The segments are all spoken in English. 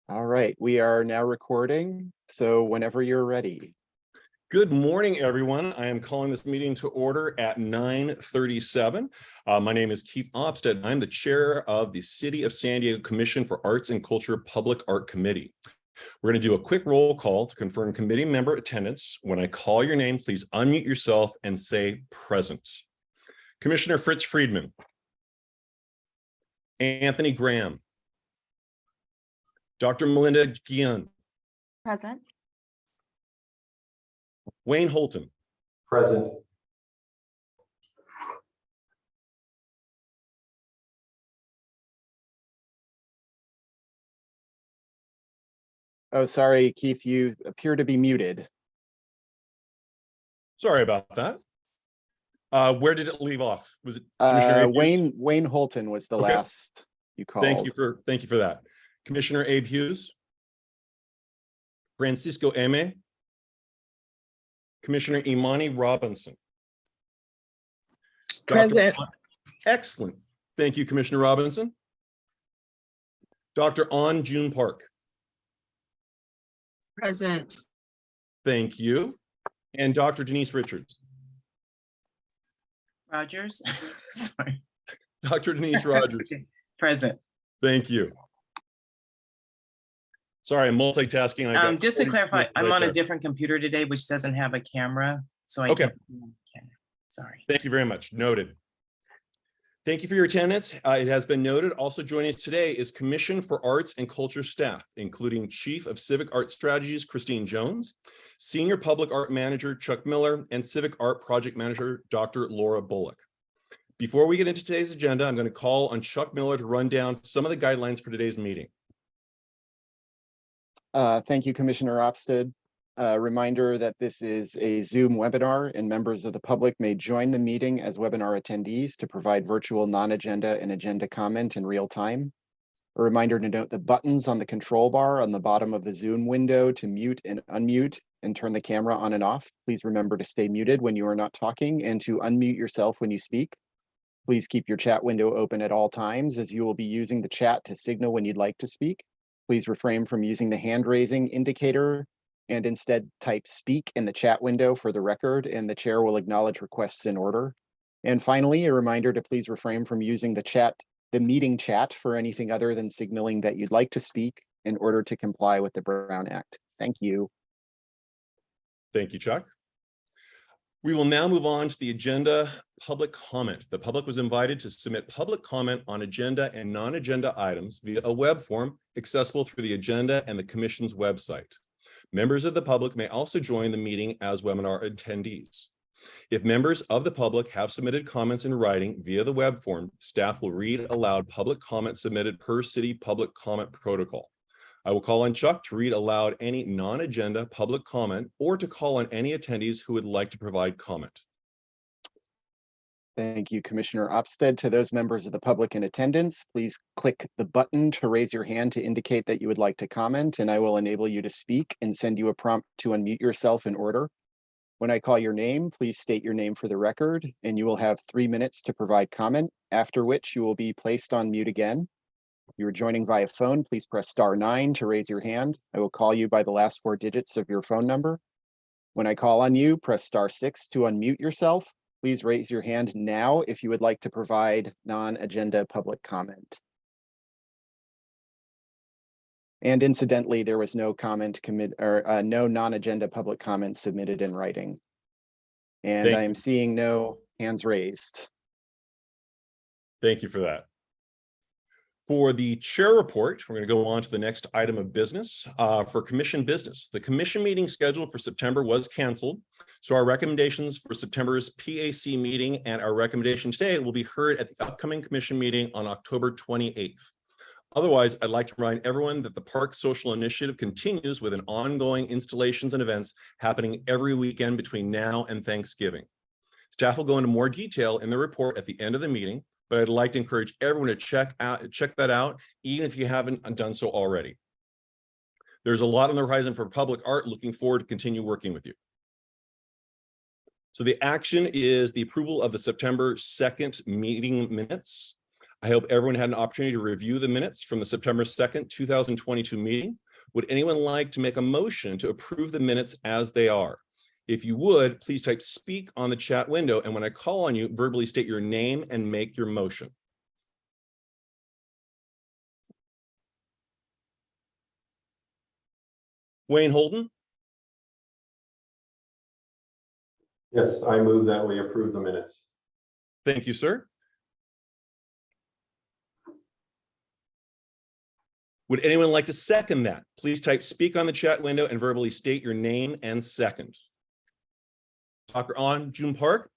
All right, we are now recording, so whenever you're ready. Good morning, everyone. I am calling this meeting to order at 9:37. My name is Keith Opstead. I'm the chair of the City of San Diego Commission for Arts and Culture Public Art Committee. We're going to do a quick roll call to confirm committee member attendance. When I call your name, please unmute yourself and say present. Commissioner Fritz Friedman. Anthony Graham. Dr. Melinda Guillen. Present. Wayne Holton. Present. Oh, sorry, Keith, you appear to be muted. Sorry about that. Where did it leave off? Was it Commissioner Wayne Holton was the Okay. last you called. Thank you for that. Commissioner Abe Hughes. Francisco Eme. Commissioner Imani Robinson. Present. Excellent. Thank you, Commissioner Robinson. Dr. An June Park. Present. Thank you. And Dr. Denise Richards. Rogers. Sorry. Dr. Denise Rogers. Okay. Present. Thank you. Sorry, I'm multitasking. I got Just to 40 clarify, right I'm on there. a different computer today, which doesn't have a camera, so I Okay. can't. Sorry. Thank you very much. Noted. Thank you for your attendance. It has been noted. Also joining us today is Commission for Arts and Culture staff, including Chief of Civic Art Strategies, Christine Jones, Senior Public Art Manager, Chuck Miller, and Civic Art Project Manager, Dr. Laura Bullock. Before we get into today's agenda, I'm going to call on Chuck Miller to run down some of the guidelines for today's meeting. Thank you, Commissioner Opstead. Reminder that this is a Zoom webinar and members of the public may join the meeting as webinar attendees to provide virtual non-agenda and agenda comment in real time. A reminder to note the buttons on the control bar on the bottom of the Zoom window to mute and unmute and turn the camera on and off. Please remember to stay muted when you are not talking and to unmute yourself when you speak. Please keep your chat window open at all times as you will be using the chat to signal when you'd like to speak. Please refrain from using the hand raising indicator and instead type speak in the chat window for the record, and the chair will acknowledge requests in order. And finally, a reminder to please refrain from using the meeting chat for anything other than signaling that you'd like to speak in order to comply with the Brown Act. Thank you. Thank you, Chuck. We will now move on to the agenda public comment. The public was invited to submit public comment on agenda and non-agenda items via a web form accessible through the agenda and the Commission's website. Members of the public may also join the meeting as webinar attendees. If members of the public have submitted comments in writing via the web form, staff will read aloud public comment submitted per city public comment protocol. I will call on Chuck to read aloud any non-agenda public comment or to call on any attendees who would like to provide comment. Thank you, Commissioner Opstead. To those members of the public in attendance, please click the button to raise your hand to indicate that you would like to comment, and I will enable you to speak and send you a prompt to unmute yourself in order. When I call your name, please state your name for the record, and you will have 3 minutes to provide comment, after which you will be placed on mute again. If you are joining via phone, please press *9 to raise your hand. I will call you by the last 4 digits of your phone number. When I call on you, press *6 to unmute yourself. Please raise your hand now if you would like to provide non-agenda public comment. And incidentally, there was no no non-agenda public comment submitted in writing. And I am seeing no hands raised. Thank you for that. For the chair report, we're going to go on to the next item of business. For commission business, the commission meeting scheduled for September was canceled. So our recommendations for September's PAC meeting and our recommendation today will be heard at the upcoming commission meeting on October 28th. Otherwise, I'd like to remind everyone that the Park Social Initiative continues with an ongoing installations and events happening every weekend between now and Thanksgiving. Staff will go into more detail in the report at the end of the meeting, but I'd like to encourage everyone to check that out, even if you haven't done so already. There's a lot on the horizon for public art. Looking forward to continue working with you. So the action is the approval of the September 2nd meeting minutes. I hope everyone had an opportunity to review the minutes from the September 2nd, 2022 meeting. Would anyone like to make a motion to approve the minutes as they are? If you would, please type speak on the chat window, and when I call on you, verbally state your name and make your motion. Wayne Holden, Yes, I move that we approve the minutes. thank you, sir. Would anyone like to second that? Please type speak on the chat window and verbally state your name and second. Dr. An June Park,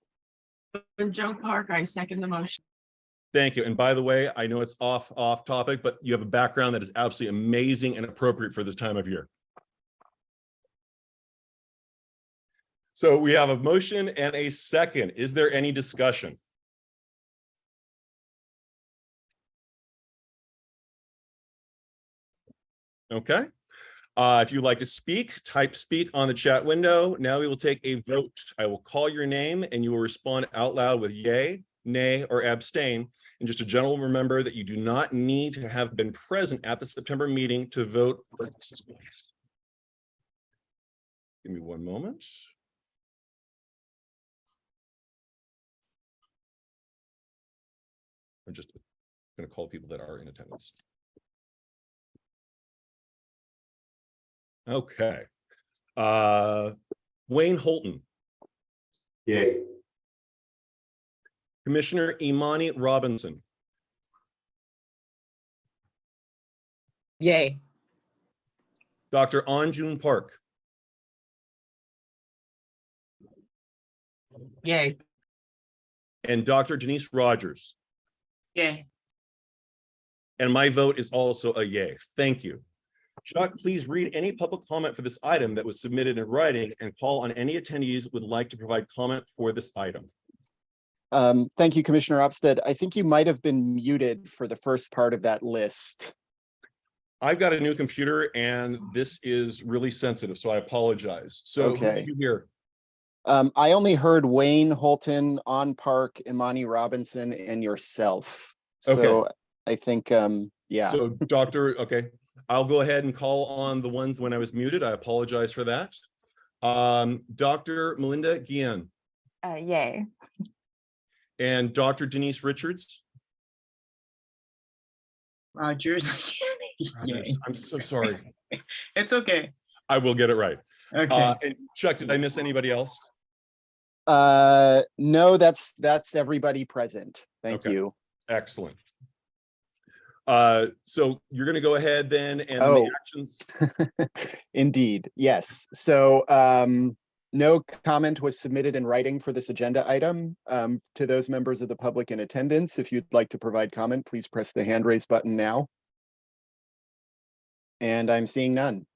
Joan Park, I second the motion. thank you. And by the way, I know it's off topic, but you have a background that is absolutely amazing and appropriate for this time of year. So we have a motion and a second. Is there any discussion? Okay. If you'd like to speak, type speak on the chat window. Now we will take a vote. I will call your name and you will respond out loud with yay, nay, or abstain. And just a general remember that you do not need to have been present at the September meeting to vote. Give me one moment. I'm just going to call people that are in attendance. Okay. Wayne Holton, Yay. Commissioner Imani Robinson, Yay. Dr. An June Park, Yay. and Dr. Denise Rogers. Yay. And my vote is also a yay. Thank you. Chuck, please read any public comment for this item that was submitted in writing and call on any attendees who would like to provide comment for this item. Thank you, Commissioner Opstead. I think you might have been muted for the first part of that list. I've got a new computer and this is really sensitive, so I apologize. So who Okay. did you hear? I only heard Wayne Holton, On Park, Imani Robinson, and yourself. So I think, yeah. So Dr. Okay, I'll go ahead and call on the ones when I was muted. I apologize for that. Dr. Melinda Guillen Yay. and Dr. Denise Richards. Rogers. Yay. I'm so sorry. It's okay. I will get it right. Okay. And Chuck, did I miss anybody else? No, that's everybody present. Thank Okay. you. Excellent. So you're going to go ahead then and Oh. the actions. Indeed, yes. So no comment was submitted in writing for this agenda item. To those members of the public in attendance, if you'd like to provide comment, please press the hand raise button now. And I'm seeing none.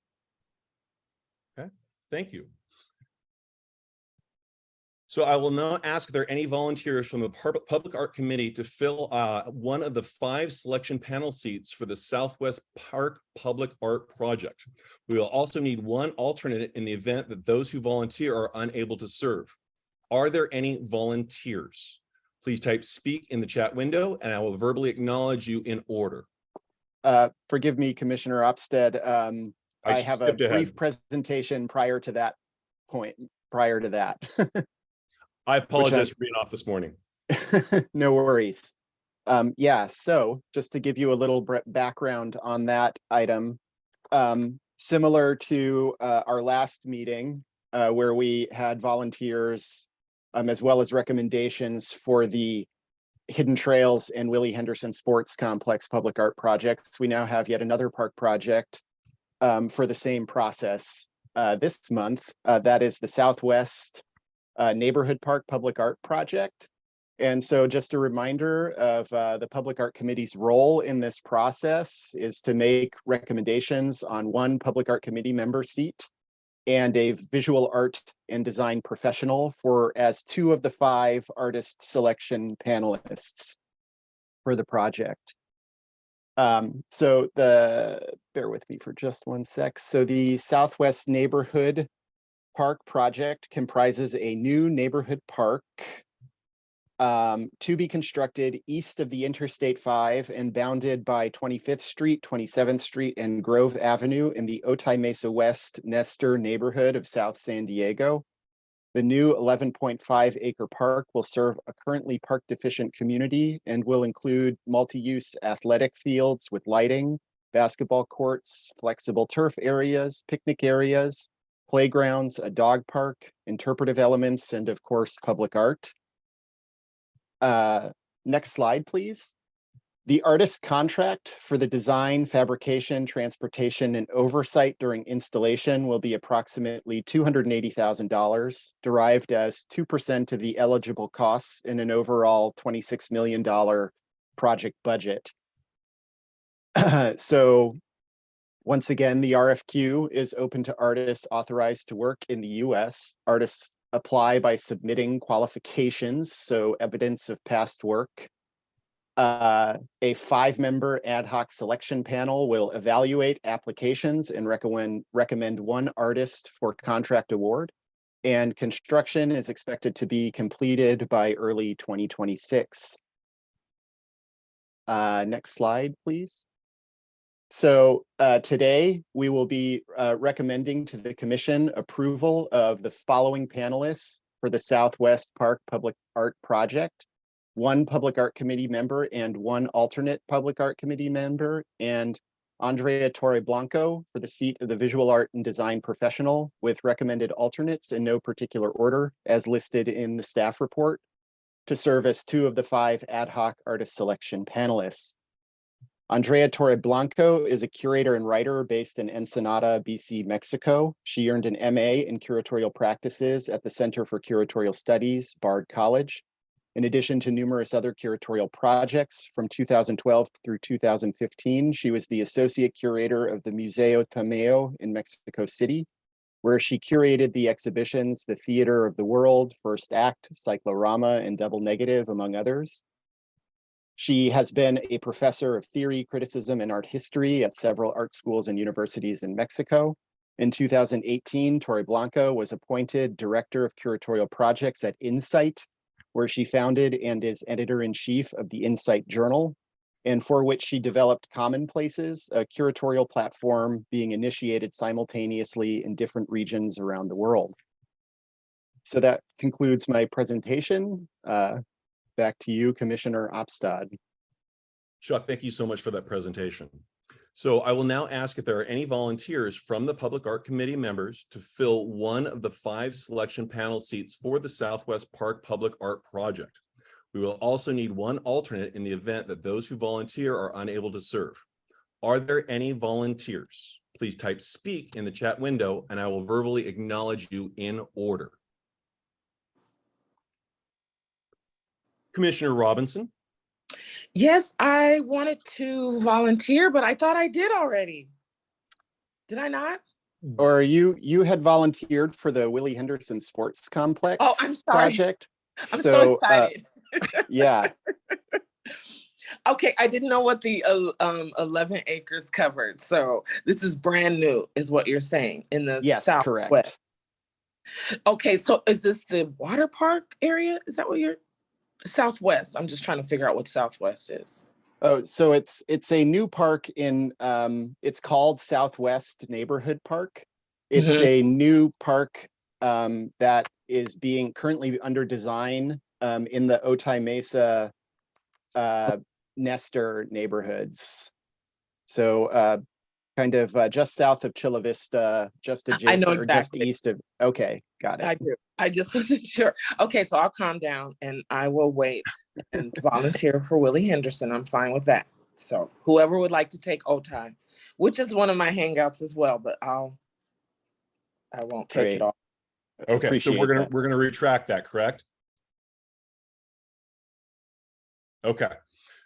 Thank you. So I will now ask if there are any volunteers from the Public Art Committee to fill one of the 5 selection panel seats for the Southwest Park Public Art Project. We will also need one alternate in the event that those who volunteer are unable to serve. Are there any volunteers? Please type speak in the chat window and I will verbally acknowledge you in order. Forgive me, Commissioner Opstead. I have a skipped ahead. brief presentation prior to that point, prior to that. I apologize for being off this morning. No worries. Yeah, so just to give you a little background on that item, similar to our last meeting where we had volunteers as well as recommendations for the Hidden Trails and Willie Henderson Sports Complex public art projects, we now have yet another park project for the same process this month. That is the Southwest Neighborhood Park Public Art Project. And so just a reminder of the Public Art Committee's role in this process is to make recommendations on one Public Art Committee member seat and a visual art and design professional for as 2 of the 5 artist selection panelists for the project. So bear with me for just one sec. So the Southwest Neighborhood Park project comprises a new neighborhood park to be constructed east of the Interstate 5 and bounded by 25th Street, 27th Street, and Grove Avenue in the Otay Mesa West Nestor neighborhood of South San Diego. The new 11.5 acre park will serve a currently park deficient community and will include multi-use athletic fields with lighting, basketball courts, flexible turf areas, picnic areas, playgrounds, a dog park, interpretive elements, and of course, public art. Next slide, please. The artist contract for the design, fabrication, transportation, and oversight during installation will be approximately $280,000, derived as 2% of the eligible costs in an overall $26 million project budget. So once again, the RFQ is open to artists authorized to work in the US. Artists apply by submitting qualifications, so evidence of past work. A 5-member ad hoc selection panel will evaluate applications and recommend one artist for contract award. And construction is expected to be completed by early 2026. Next slide, please. So today we will be recommending to the commission approval of the following panelists for the Southwest Park Public Art Project: 1 Public Art Committee member and 1 alternate Public Art Committee member, and Andrea Torreblanco for the seat of the Visual Art and Design Professional, with recommended alternates in no particular order as listed in the staff report, to serve as 2 of the 5 ad hoc artist selection panelists. Andrea Torreblanco is a curator and writer based in Ensenada, BC, Mexico. She earned an MA in curatorial practices at the Center for Curatorial Studies, Bard College. In addition to numerous other curatorial projects, from 2012 through 2015, she was the associate curator of the Museo Tameo in Mexico City, where she curated the exhibitions The Theater of the World, First Act, Cyclorama, and Double Negative, among others. She has been a professor of theory, criticism, and art history at several art schools and universities in Mexico. In 2018, Torreblanco was appointed Director of Curatorial Projects at Insight, where she founded and is editor-in-chief of the Insight Journal, and for which she developed Commonplaces, a curatorial platform being initiated simultaneously in different regions around the world. So that concludes my presentation. Back to you, Commissioner Opstad. Chuck, thank you so much for that presentation. So I will now ask if there are any volunteers from the Public Art Committee members to fill one of the 5 selection panel seats for the Southwest Park Public Art Project. We will also need 1 alternate in the event that those who volunteer are unable to serve. Are there any volunteers? Please type speak in the chat window and I will verbally acknowledge you in order. Commissioner Robinson. Yes, I wanted to volunteer, but I thought I did already. Did I not? Or you had volunteered for the Willie Henderson Sports Complex Oh, I'm sorry. project. I'm so excited. Yeah. Okay, I didn't know what the 11 acres covered. So this is brand new, is what you're saying, in the Yes, Southwest. correct. Okay, so is this the water park area? Is that what you're? Southwest. I'm just trying to figure out what Southwest is. Oh, so it's a new park in it's called Southwest Neighborhood Park. It's a new park that is being currently under design in the Otay Mesa Nestor neighborhoods. So kind of just south of Chula Vista, just adjacent I know or just exactly. east of. Okay, got it. I do. I just wasn't sure. Okay, so I'll calm down and I will wait and volunteer for Willie Henderson. I'm fine with that. So whoever would like to take Otay, which is one of my hangouts as well, but I won't take Great. it off. Okay, so Appreciate that. we're gonna retract that, correct? Okay,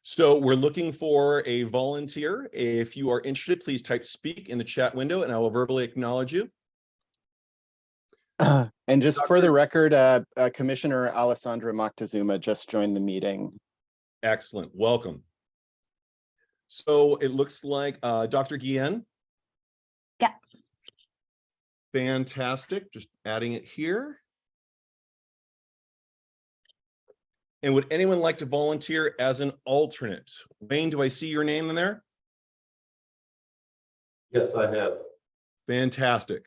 so we're looking for a volunteer. If you are interested, please type speak in the chat window and I will verbally acknowledge you. And just for the record, Commissioner Alessandra Moctezuma just joined the meeting. Excellent, welcome. So it looks like Dr. Guillen. Yeah. Fantastic, just adding it here. And would anyone like to volunteer as an alternate? Wayne, do I see your name in there? Yes, I have. Fantastic.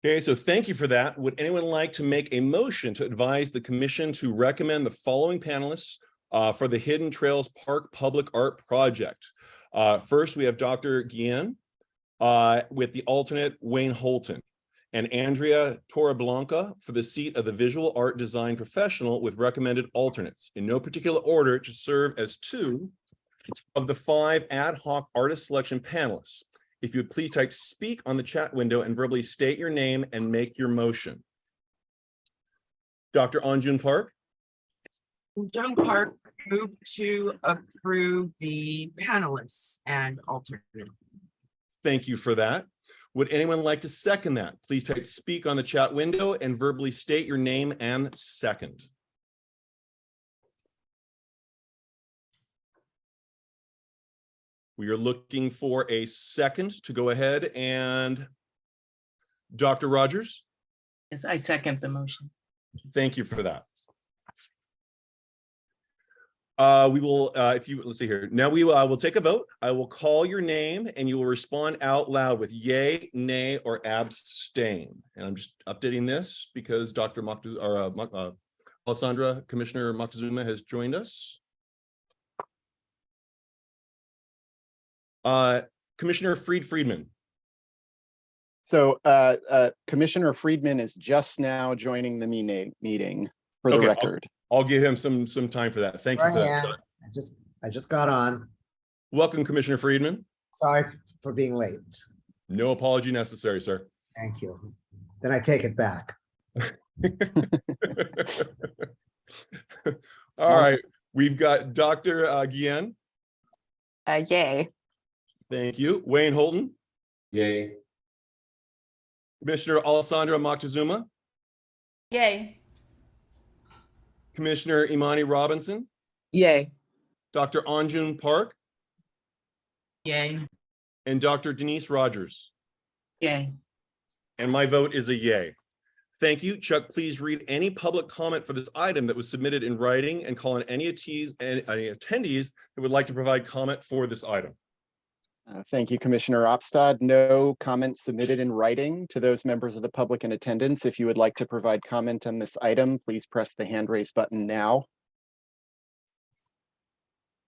Okay, so thank you for that. Would anyone like to make a motion to advise the commission to recommend the following panelists for the Hidden Trails Park Public Art Project? First, we have Dr. Guillen with the alternate Wayne Holton, and Andrea Torreblanca for the seat of the visual art design professional with recommended alternates in no particular order to serve as 2 of the 5 ad hoc artist selection panelists. If you would please type speak on the chat window and verbally state your name and make your motion. Dr. Anjun Park. Jung Park moved to approve the panelists and alternate. Thank you for that. Would anyone like to second that? Please type speak on the chat window and verbally state your name and second. We are looking for a second to go ahead and Dr. Rogers, Yes, I second the motion. thank you for that. We will, let's see here. Now we will take a vote. I will call your name and you will respond out loud with yay, nay, or abstain. And I'm just updating this because Dr. Alessandra, Commissioner Moctezuma has joined us. Commissioner Friedman. So Commissioner Friedman is just now joining the meeting for the Okay, record. I'll give him some time for that. Thank you for that. I just got on. Welcome, Commissioner Friedman. Sorry for being late. No apology necessary, sir. Thank you. Then I take it back. All right, we've got Dr. Guillen. Yay. Thank you. Wayne Holton. Yay. Commissioner Alessandra Moctezuma. Yay. Commissioner Imani Robinson. Yay. Dr. Anjun Park. Yay. And Dr. Denise Rogers. Yay. And my vote is a yay. Thank you. Chuck, please read any public comment for this item that was submitted in writing and call on any attendees that would like to provide comment for this item. Thank you, Commissioner Opstad. No comments submitted in writing. To those members of the public in attendance, if you would like to provide comment on this item, please press the hand raise button now.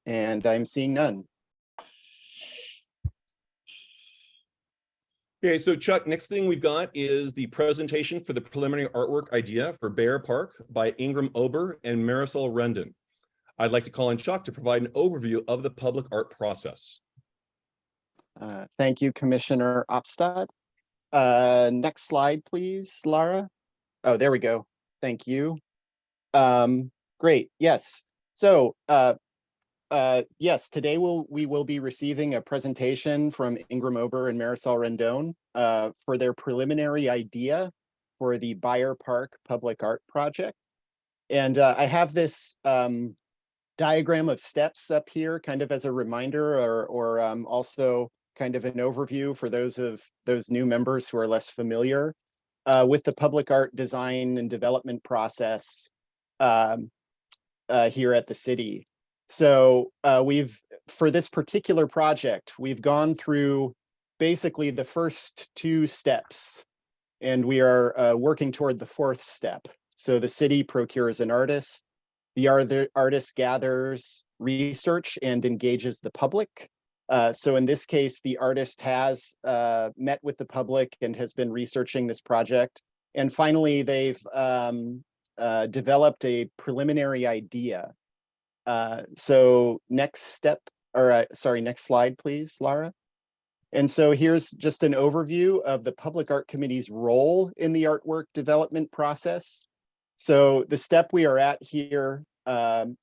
And I'm seeing none. Okay, so Chuck, next thing we've got is the presentation for the preliminary artwork idea for Bear Park by Ingram Ober and Marisol Rendon. I'd like to call on Chuck to provide an overview of the public art process. Thank you, Commissioner Opstad. Next slide, please, Lara. Oh, there we go. Thank you. Great. Yes. So, yes, today we will be receiving a presentation from Ingram Ober and Marisol Rendon for their preliminary idea for the Bear Park Public Art Project. And I have this diagram of steps up here kind of as a reminder or also kind of an overview for those new members who are less familiar with the public art design and development process here at the city. So for this particular project, we've gone through basically the first 2 steps, and we are working toward the 4th step. So the city procures an artist, the artist gathers research and engages the public. So in this case, the artist has met with the public and has been researching this project. And finally, they've developed a preliminary idea. So next slide, please, Lara. And so here's just an overview of the Public Art Committee's role in the artwork development process. So the step we are at here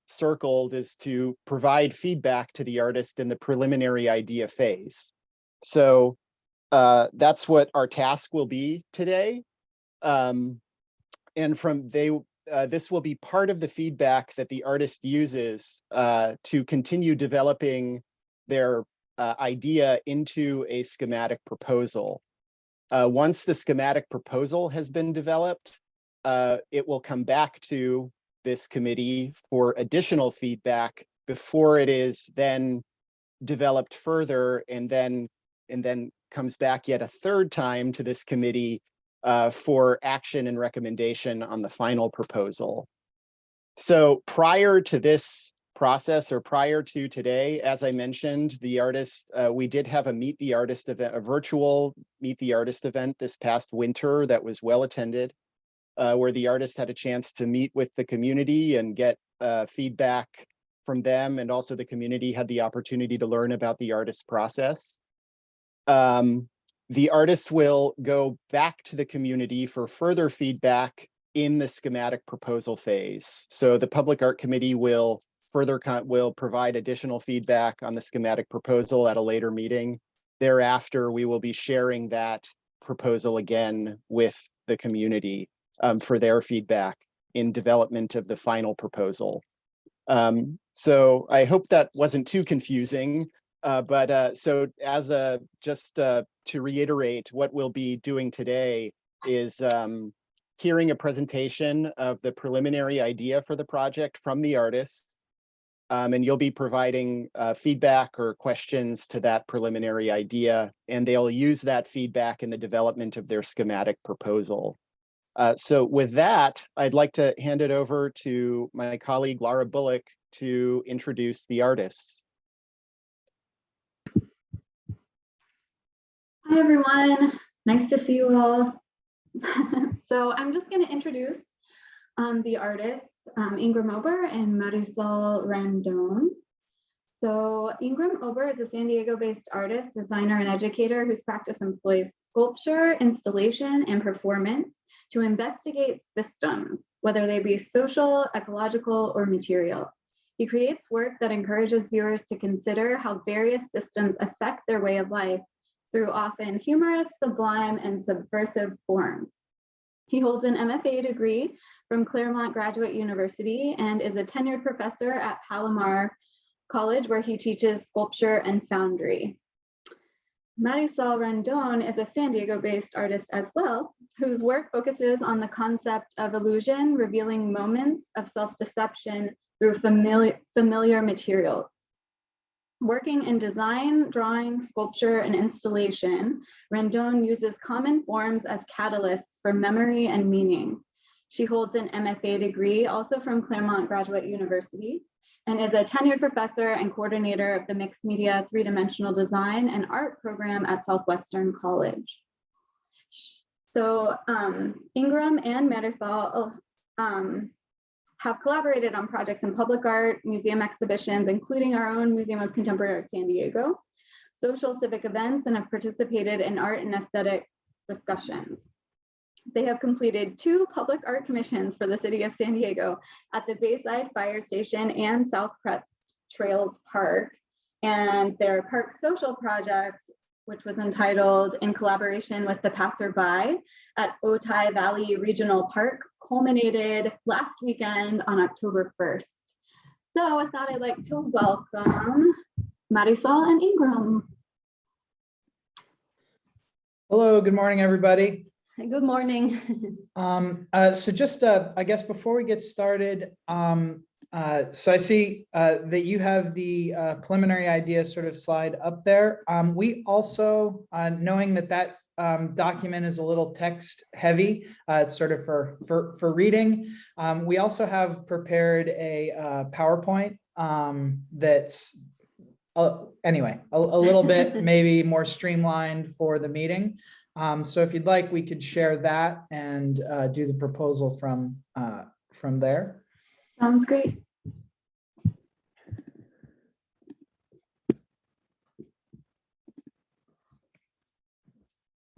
circled is to provide feedback to the artist in the preliminary idea phase. So that's what our task will be today. And this will be part of the feedback that the artist uses to continue developing their idea into a schematic proposal. Once the schematic proposal has been developed, it will come back to this committee for additional feedback before it is then developed further and then comes back yet a third time to this committee for action and recommendation on the final proposal. So prior to this process, or prior to today, as I mentioned, the artist, we did have a Meet the Artist event, a virtual Meet the Artist event this past winter that was well attended, where the artist had a chance to meet with the community and get feedback from them, and also the community had the opportunity to learn about the artist process. The artist will go back to the community for further feedback in the schematic proposal phase. So the Public Art Committee will will provide additional feedback on the schematic proposal at a later meeting. Thereafter, we will be sharing that proposal again with the community for their feedback in development of the final proposal. So I hope that wasn't too confusing, but so as a, just to reiterate, what we'll be doing today is hearing a presentation of the preliminary idea for the project from the artist. And you'll be providing feedback or questions to that preliminary idea, and they'll use that feedback in the development of their schematic proposal. So with that, I'd like to hand it over to my colleague, Laura Bullock, to introduce the artists. Hi, everyone. Nice to see you all. So I'm just going to introduce the artists, Ingram Ober and Marisol Randon. So Ingram Ober is a San Diego-based artist, designer, and educator whose practice employs sculpture, installation, and performance to investigate systems, whether they be social, ecological, or material. He creates work that encourages viewers to consider how various systems affect their way of life through often humorous, sublime, and subversive forms. He holds an MFA degree from Claremont Graduate University and is a tenured professor at Palomar College, where he teaches sculpture and foundry. Marisol Randon is a San Diego-based artist as well, whose work focuses on the concept of illusion, revealing moments of self-deception through familiar materials. Working in design, drawing, sculpture, and installation, Randon uses common forms as catalysts for memory and meaning. She holds an MFA degree, also from Claremont Graduate University, and is a tenured professor and coordinator of the Mixed Media Three-Dimensional Design and Art program at Southwestern College. So Ingram and Marisol have collaborated on projects in public art, museum exhibitions, including our own Museum of Contemporary Art San Diego, social civic events, and have participated in art and aesthetic discussions. They have completed 2 public art commissions for the city of San Diego at the Bayside Fire Station and South Crest Trails Park, and their park social project, which was entitled In Collaboration with the Passerby at Otay Valley Regional Park, culminated last weekend on October 1st. So with that, I'd like to welcome Marisol and Ingram. Hello, good morning, everybody. Good morning. So just, I guess before we get started, so I see that you have the preliminary idea sort of slide up there. We also, knowing that document is a little text heavy, it's sort of for reading. We also have prepared a PowerPoint that's, anyway, a little bit maybe more streamlined for the meeting. So if you'd like, we could share that and do the proposal from there. Sounds great.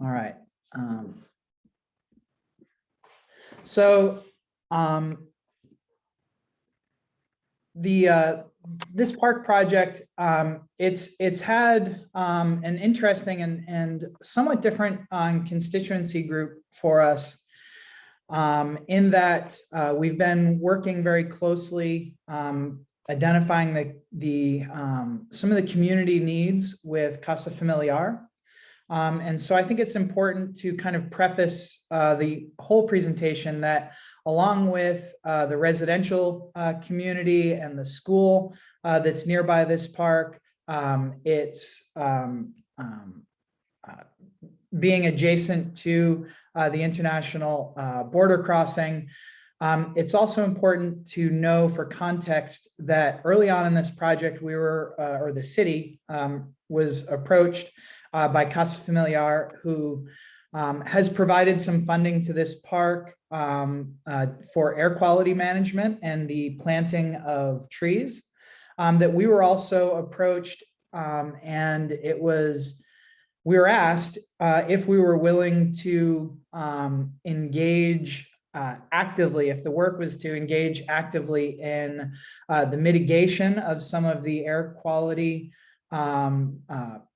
All right. So this park project, it's had an interesting and somewhat different constituency group for us, in that we've been working very closely identifying some of the community needs with Casa Familiar. And so I think it's important to kind of preface the whole presentation that along with the residential community and the school that's nearby this park, it's being adjacent to the international border crossing. It's also important to know for context that early on in this project, we were, or the city was approached by Casa Familiar, who has provided some funding to this park for air quality management and the planting of trees. That we were also approached and we were asked if we were willing to engage actively, if the work was to engage actively in the mitigation of some of the air quality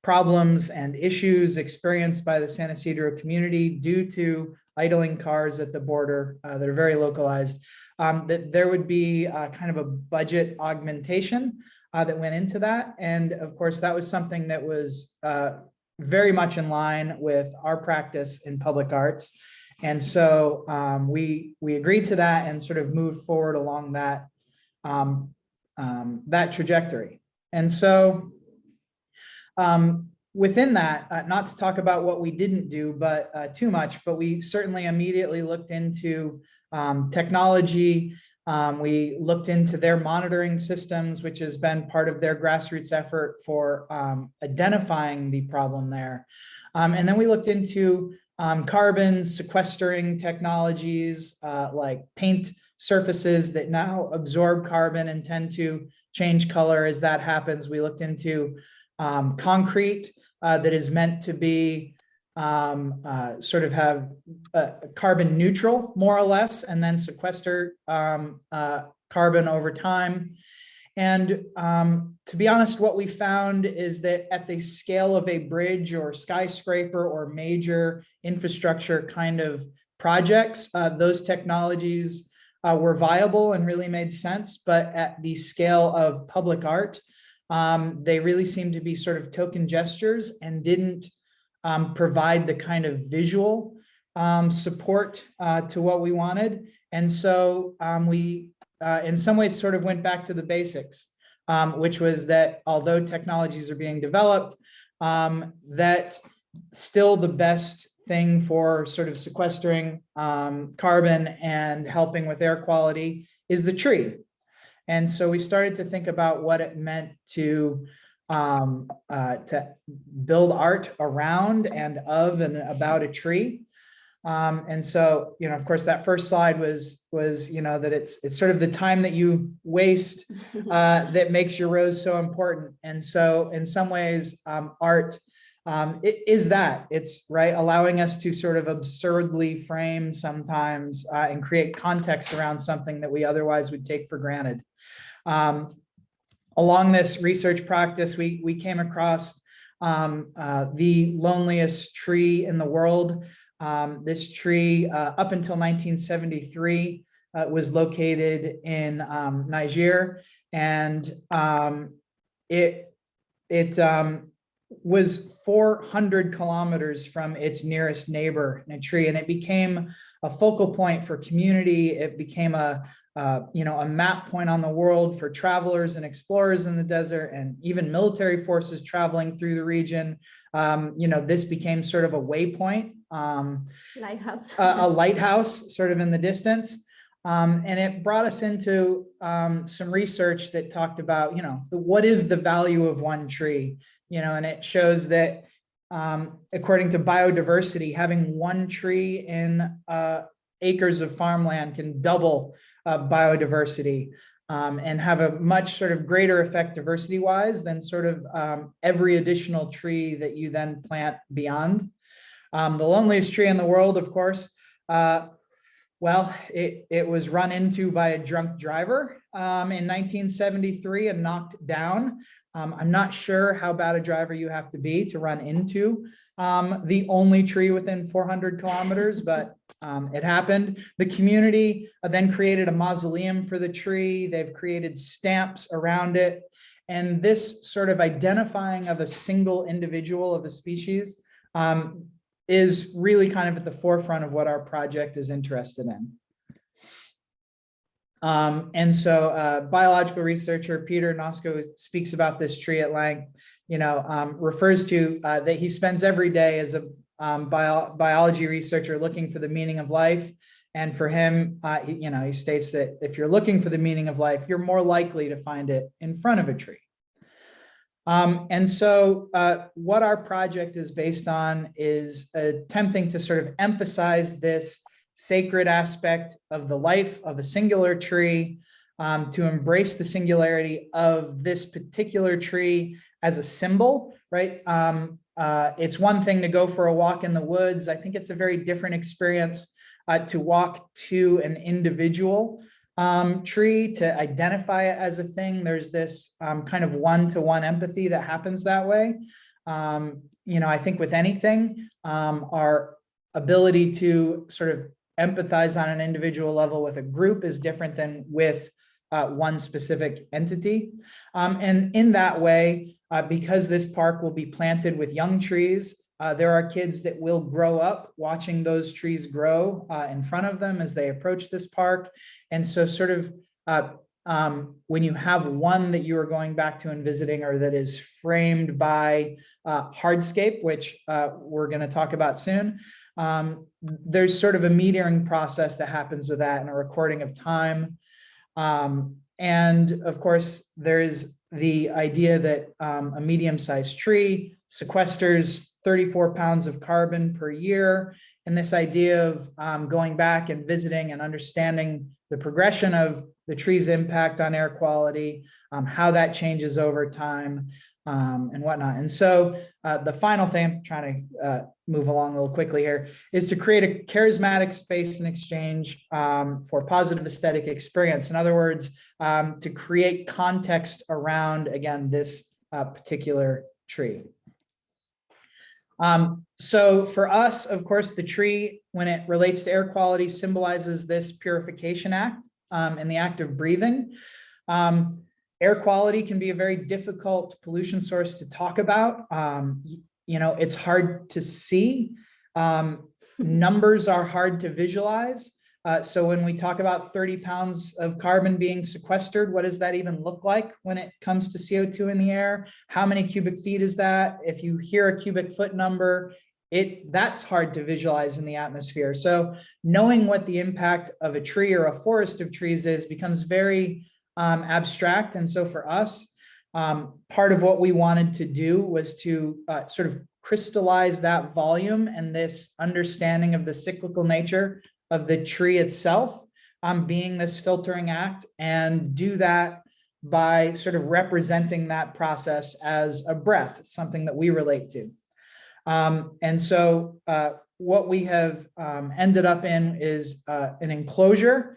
problems and issues experienced by the San Isidro community due to idling cars at the border that are very localized, that there would be kind of a budget augmentation that went into that. And of course, that was something that was very much in line with our practice in public arts. And so we agreed to that and sort of moved forward along that, that trajectory. And so within that, not to talk about what we didn't do, but too much, but we certainly immediately looked into technology. We looked into their monitoring systems, which has been part of their grassroots effort for identifying the problem there. And then we looked into carbon sequestering technologies like paint surfaces that now absorb carbon and tend to change color as that happens. We looked into concrete that is meant to be sort of have carbon neutral, more or less, and then sequester carbon over time. And to be honest, what we found is that at the scale of a bridge or skyscraper or major infrastructure kind of projects, those technologies were viable and really made sense. But at the scale of public art, they really seemed to be sort of token gestures and didn't provide the kind of visual support to what we wanted. And so we, in some ways, sort of went back to the basics, which was that although technologies are being developed, that still the best thing for sort of sequestering carbon and helping with air quality is the tree. And so we started to think about what it meant to build art around and of and about a tree. And so, you know, of course, that first slide was, you know, that it's sort of the time that you waste that makes your rose so important. And so in some ways, art, it is that it's right, allowing us to sort of absurdly frame sometimes and create context around something that we otherwise would take for granted. Along this research practice, we came across the loneliest tree in the world. This tree, up until 1973, was located in Niger, and it was 400 kilometers from its nearest neighbor in a tree, and it became a focal point for community. It became a map point on the world for travelers and explorers in the desert, and even military forces traveling through the region. This became sort of a waypoint, Lighthouse. a lighthouse sort of in the distance. And it brought us into some research that talked about, what is the value of one tree, and it shows that according to biodiversity, having one tree in acres of farmland can double biodiversity and have a much sort of greater effect diversity wise than sort of every additional tree that you then plant beyond. The loneliest tree in the world, of course, it was run into by a drunk driver in 1973 and knocked down. I'm not sure how bad a driver you have to be to run into the only tree within 400 kilometers, but it happened. The community then created a mausoleum for the tree. They've created stamps around it. And this sort of identifying of a single individual of a species is really kind of at the forefront of what our project is interested in. And so biological researcher Peter Nosko speaks about this tree at length, refers to that he spends every day as a biology researcher looking for the meaning of life. And for him, he states that if you're looking for the meaning of life, you're more likely to find it in front of a tree. And so what our project is based on is attempting to sort of emphasize this sacred aspect of the life of a singular tree, to embrace the singularity of this particular tree as a symbol, right? It's one thing to go for a walk in the woods. I think it's a very different experience to walk to an individual tree, to identify it as a thing. There's this kind of one-to-one empathy that happens that way. I think with anything, our ability to sort of empathize on an individual level with a group is different than with one specific entity. And in that way, because this park will be planted with young trees, there are kids that will grow up watching those trees grow in front of them as they approach this park. And so sort of when you have one that you are going back to and visiting, or that is framed by hardscape, which we're going to talk about soon, there's sort of a metering process that happens with that and a recording of time. And of course, there's the idea that a medium-sized tree sequesters 34 pounds of carbon per year. And this idea of going back and visiting and understanding the progression of the tree's impact on air quality, how that changes over time, and whatnot. And so the final thing, I'm trying to move along a little quickly here, is to create a charismatic space and exchange for positive aesthetic experience. In other words, to create context around, again, this particular tree. So for us, of course, the tree, when it relates to air quality, symbolizes this purification act and the act of breathing. Air quality can be a very difficult pollution source to talk about. It's hard to see. Numbers are hard to visualize. So when we talk about 30 pounds of carbon being sequestered, what does that even look like when it comes to CO2 in the air? How many cubic feet is that? If you hear a cubic foot number, that's hard to visualize in the atmosphere. So knowing what the impact of a tree or a forest of trees is becomes very abstract. And so for us, part of what we wanted to do was to sort of crystallize that volume and this understanding of the cyclical nature of the tree itself, being this filtering act, and do that by sort of representing that process as a breath, something that we relate to. And so what we have ended up in is an enclosure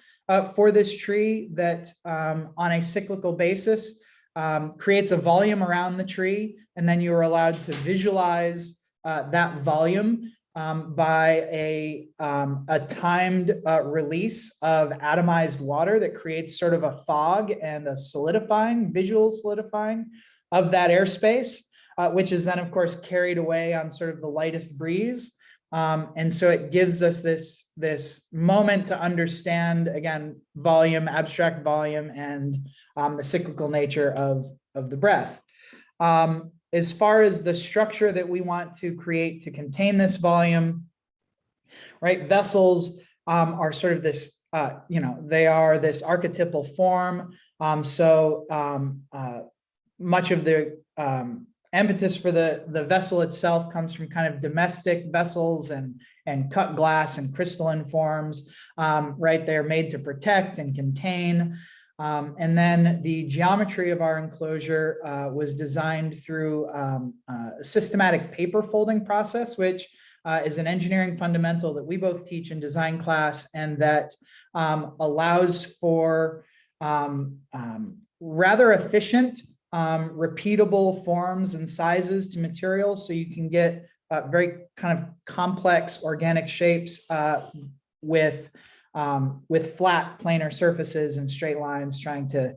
for this tree that on a cyclical basis creates a volume around the tree, and then you are allowed to visualize that volume by a timed release of atomized water that creates sort of a fog and a visual solidifying of that airspace, which is then of course carried away on sort of the lightest breeze. And so it gives us this moment to understand, again, volume, abstract volume, and the cyclical nature of the breath. As far as the structure that we want to create to contain this volume, right? Vessels are sort of this, they are this archetypal form. Much of the impetus for the vessel itself comes from kind of domestic vessels and cut glass and crystalline forms, right? They're made to protect and contain. And then the geometry of our enclosure was designed through a systematic paper folding process, which is an engineering fundamental that we both teach in design class, and that allows for rather efficient, repeatable forms and sizes to materials. So you can get very kind of complex organic shapes with flat planar surfaces and straight lines, trying to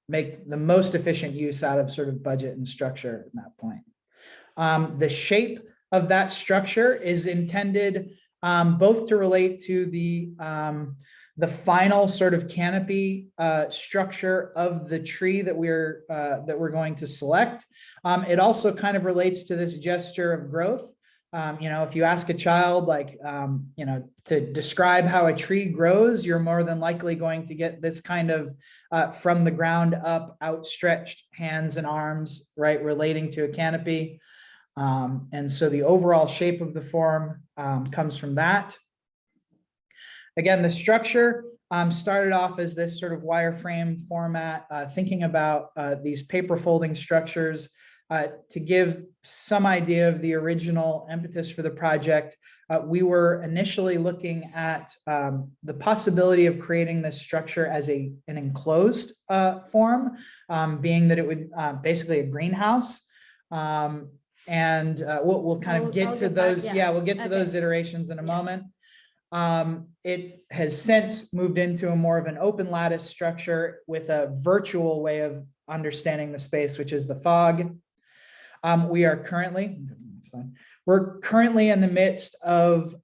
make the most efficient use out of sort of budget and structure at that point. The shape of that structure is intended both to relate to the final sort of canopy structure of the tree that we're going to select. It also kind of relates to this gesture of growth. If you ask a child, like, to describe how a tree grows, you're more than likely going to get this kind of from the ground up, outstretched hands and arms, right, relating to a canopy. And so the overall shape of the form comes from that. Again, the structure started off as this sort of wireframe format, thinking about these paper folding structures. To give some idea of the original impetus for the project, we were initially looking at the possibility of creating this structure as an enclosed form, being that it would basically a greenhouse. We'll kind of get to those. Yeah, we'll get to those iterations in a moment. It has since moved into a more of an open lattice structure with a virtual way of understanding the space, which is the fog. We're currently in the midst of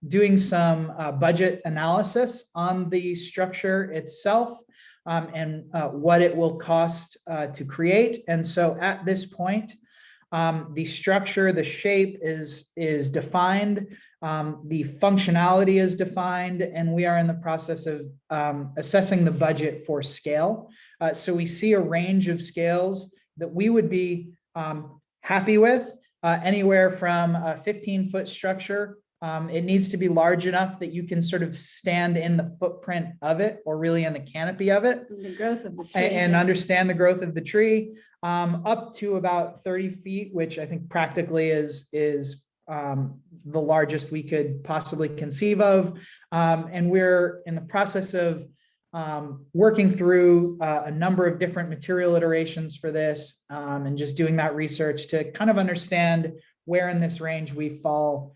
doing some budget analysis on the structure itself and what it will cost to create. And so at this point, the structure, the shape is defined, the functionality is defined, and we are in the process of assessing the budget for scale. So we see a range of scales that we would be happy with, anywhere from a 15-foot structure. It needs to be large enough that you can sort of stand in the footprint of it, or really in the canopy of it. The growth of the tree. And understand the growth of the tree, up to about 30 feet, which I think practically is the largest we could possibly conceive of. And we're in the process of working through a number of different material iterations for this, and just doing that research to kind of understand where in this range we fall,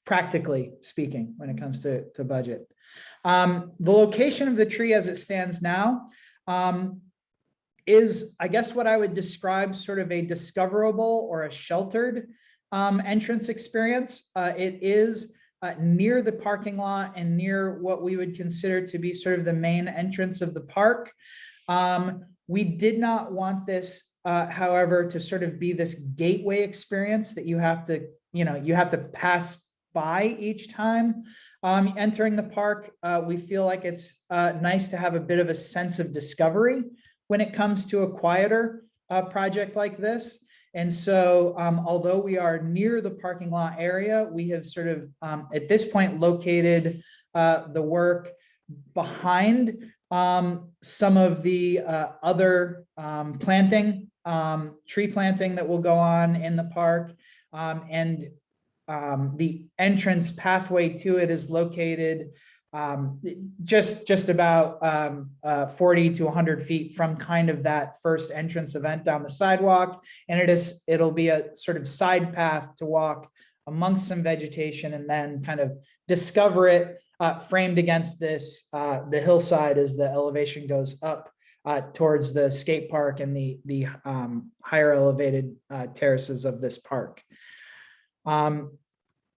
practically speaking, when it comes to budget. The location of the tree as it stands now is, I guess, what I would describe sort of a discoverable or a sheltered entrance experience. It is near the parking lot and near what we would consider to be sort of the main entrance of the park. We did not want this, however, to sort of be this gateway experience that you have to pass by each time entering the park. We feel like it's nice to have a bit of a sense of discovery when it comes to a quieter project like this. And so although we are near the parking lot area, we have sort of at this point located the work behind some of the other tree planting that will go on in the park. And the entrance pathway to it is located just about 40 to 100 feet from kind of that first entrance event down the sidewalk. And it'll be a sort of side path to walk amongst some vegetation and then kind of discover it framed against this, the hillside as the elevation goes up towards the skate park and the higher elevated terraces of this park.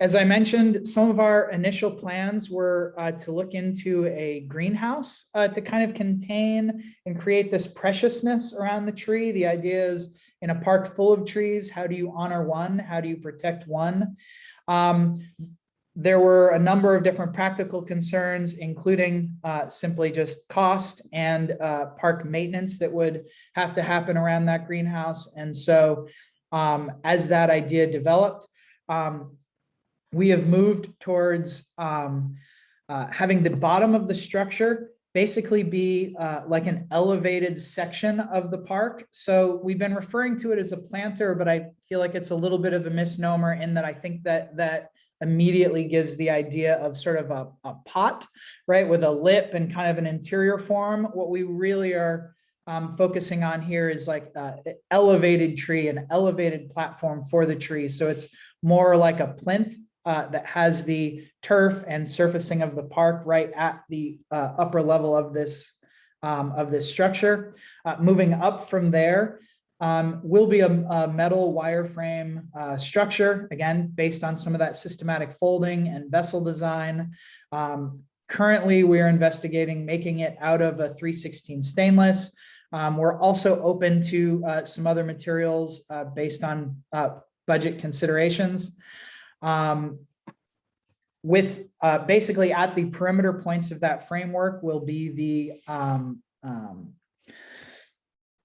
As I mentioned, some of our initial plans were to look into a greenhouse to kind of contain and create this preciousness around the tree. The idea is, in a park full of trees, how do you honor one? How do you protect one? There were a number of different practical concerns, including simply just cost and park maintenance that would have to happen around that greenhouse. And so as that idea developed, we have moved towards having the bottom of the structure basically be like an elevated section of the park. So we've been referring to it as a planter, but I feel like it's a little bit of a misnomer in that I think that immediately gives the idea of sort of a pot, right, with a lip and kind of an interior form. What we really are focusing on here is like elevated tree, an elevated platform for the tree. So it's more like a plinth that has the turf and surfacing of the park right at the upper level of this structure. Moving up from there, will be a metal wireframe structure, again, based on some of that systematic folding and vessel design. Currently, we are investigating making it out of a 316 stainless. We're also open to some other materials based on budget considerations. With basically at the perimeter points of that framework will be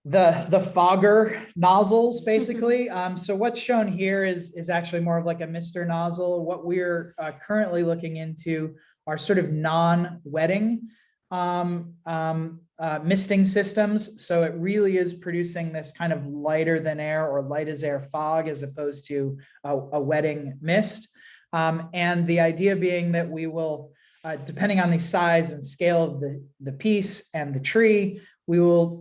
the fogger nozzles, basically. So what's shown here is actually more of like a mister nozzle. What we're currently looking into are sort of non-wetting misting systems. So it really is producing this kind of lighter than air or light as air fog as opposed to a wetting mist. And the idea being that we will, depending on the size and scale of the piece and the tree, we will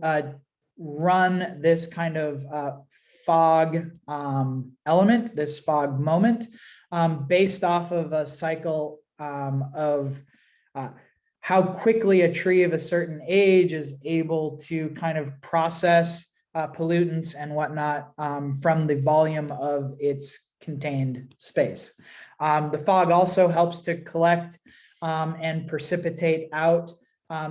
run this kind of fog element, this fog moment, based off of a cycle of how quickly a tree of a certain age is able to kind of process pollutants and whatnot from the volume of its contained space. The fog also helps to collect and precipitate out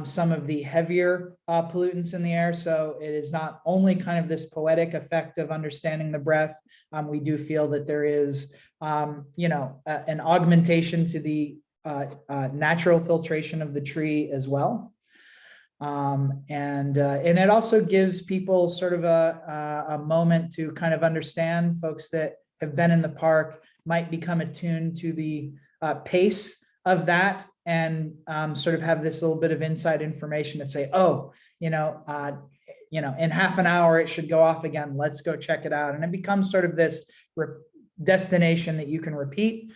some of the heavier pollutants in the air. So it is not only kind of this poetic effect of understanding the breath. We do feel that there is, an augmentation to the natural filtration of the tree as well. And it also gives people sort of a moment to kind of understand. Folks that have been in the park might become attuned to the pace of that and sort of have this little bit of inside information to say, oh, in half an hour it should go off again. Let's go check it out. And it becomes sort of this destination that you can repeat.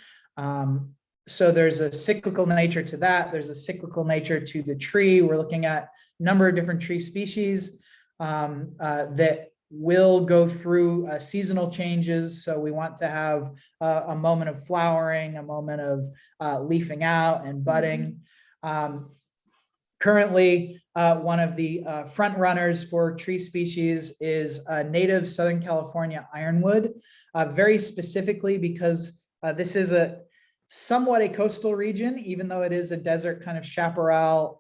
So there's a cyclical nature to that. There's a cyclical nature to the tree. We're looking at a number of different tree species that will go through seasonal changes. So we want to have a moment of flowering, a moment of leafing out and budding. Currently, one of the front runners for tree species is native Southern California ironwood, very specifically because this is somewhat a coastal region, even though it is a desert kind of chaparral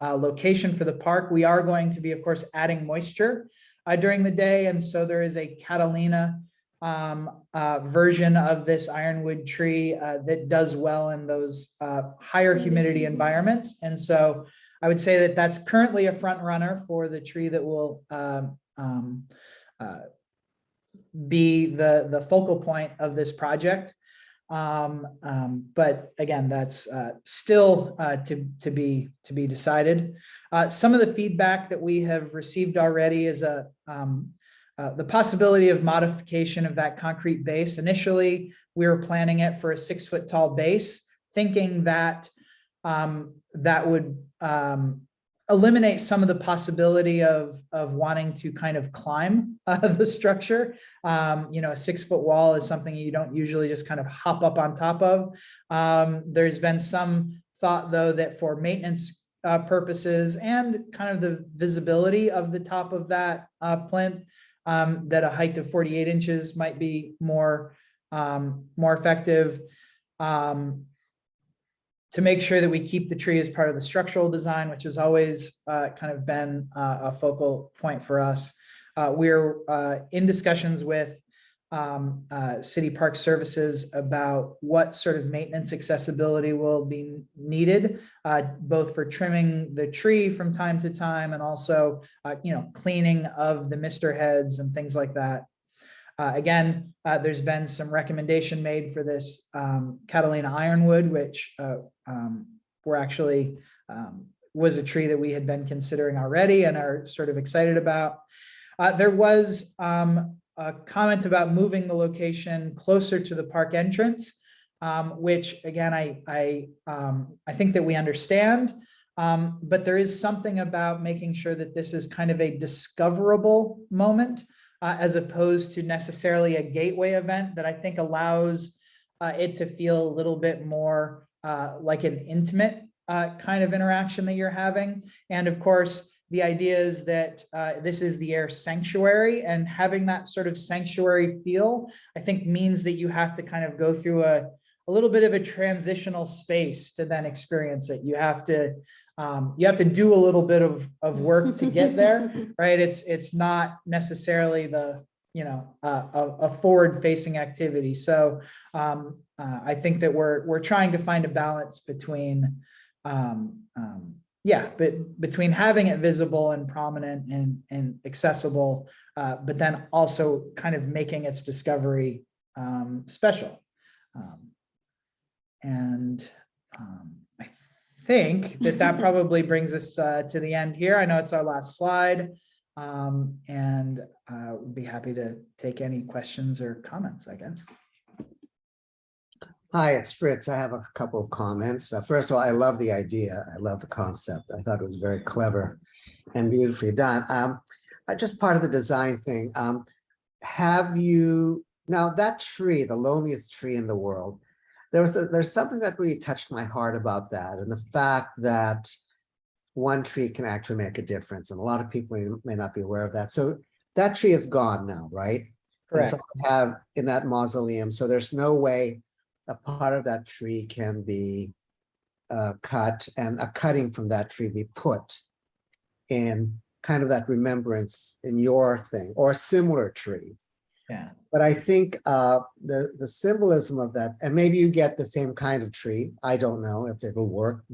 location for the park. We are going to be, of course, adding moisture during the day. And so there is a Catalina version of this ironwood tree that does well in those higher humidity environments. And so I would say that that's currently a front runner for the tree that will be the focal point of this project. But again, that's still to be decided. Some of the feedback that we have received already is the possibility of modification of that concrete base. Initially, we were planning it for a 6 foot tall base, thinking that that would eliminate some of the possibility of wanting to kind of climb the structure. A 6 foot wall is something you don't usually just kind of hop up on top of. There's been some thought, though, that for maintenance purposes and kind of the visibility of the top of that plinth, that a height of 48 inches might be more effective. To make sure that we keep the tree as part of the structural design, which has always kind of been a focal point for us. We're in discussions with City Park Services about what sort of maintenance accessibility will be needed, both for trimming the tree from time to time and also, cleaning of the mister heads and things like that. Again, there's been some recommendation made for this Catalina ironwood, which we're actually was a tree that we had been considering already and are sort of excited about. There was a comment about moving the location closer to the park entrance, which again, I think that we understand, but there is something about making sure that this is kind of a discoverable moment, as opposed to necessarily a gateway event that I think allows it to feel a little bit more like an intimate kind of interaction that you're having. And of course, the idea is that this is the air sanctuary, and having that sort of sanctuary feel, I think means that you have to kind of go through a little bit of a transitional space to then experience it. You have to do a little bit of work to get there, right? It's not necessarily the, a forward-facing activity. So I think that we're trying to find a balance between, between having it visible and prominent and accessible, but then also kind of making its discovery special. I think that probably brings us to the end here. I know it's our last slide, and we'd be happy to take any questions or comments, I guess. Hi, it's Fritz. I have a couple of comments. First of all, I love the idea. I love the concept. I thought it was very clever and beautifully done. Just part of the design thing. Now that tree, the loneliest tree in the world, there's something that really touched my heart about that, and the fact that one tree can actually make a difference, and a lot of people may not be aware of that. So that tree is gone now, right? Correct. And so I have in that mausoleum, so there's no way a part of that tree can be cut and a cutting from that tree be put in kind of that remembrance in your thing or a similar tree. Yeah. But I think the symbolism of that, and maybe you get the same kind of tree. I don't know if it'll work,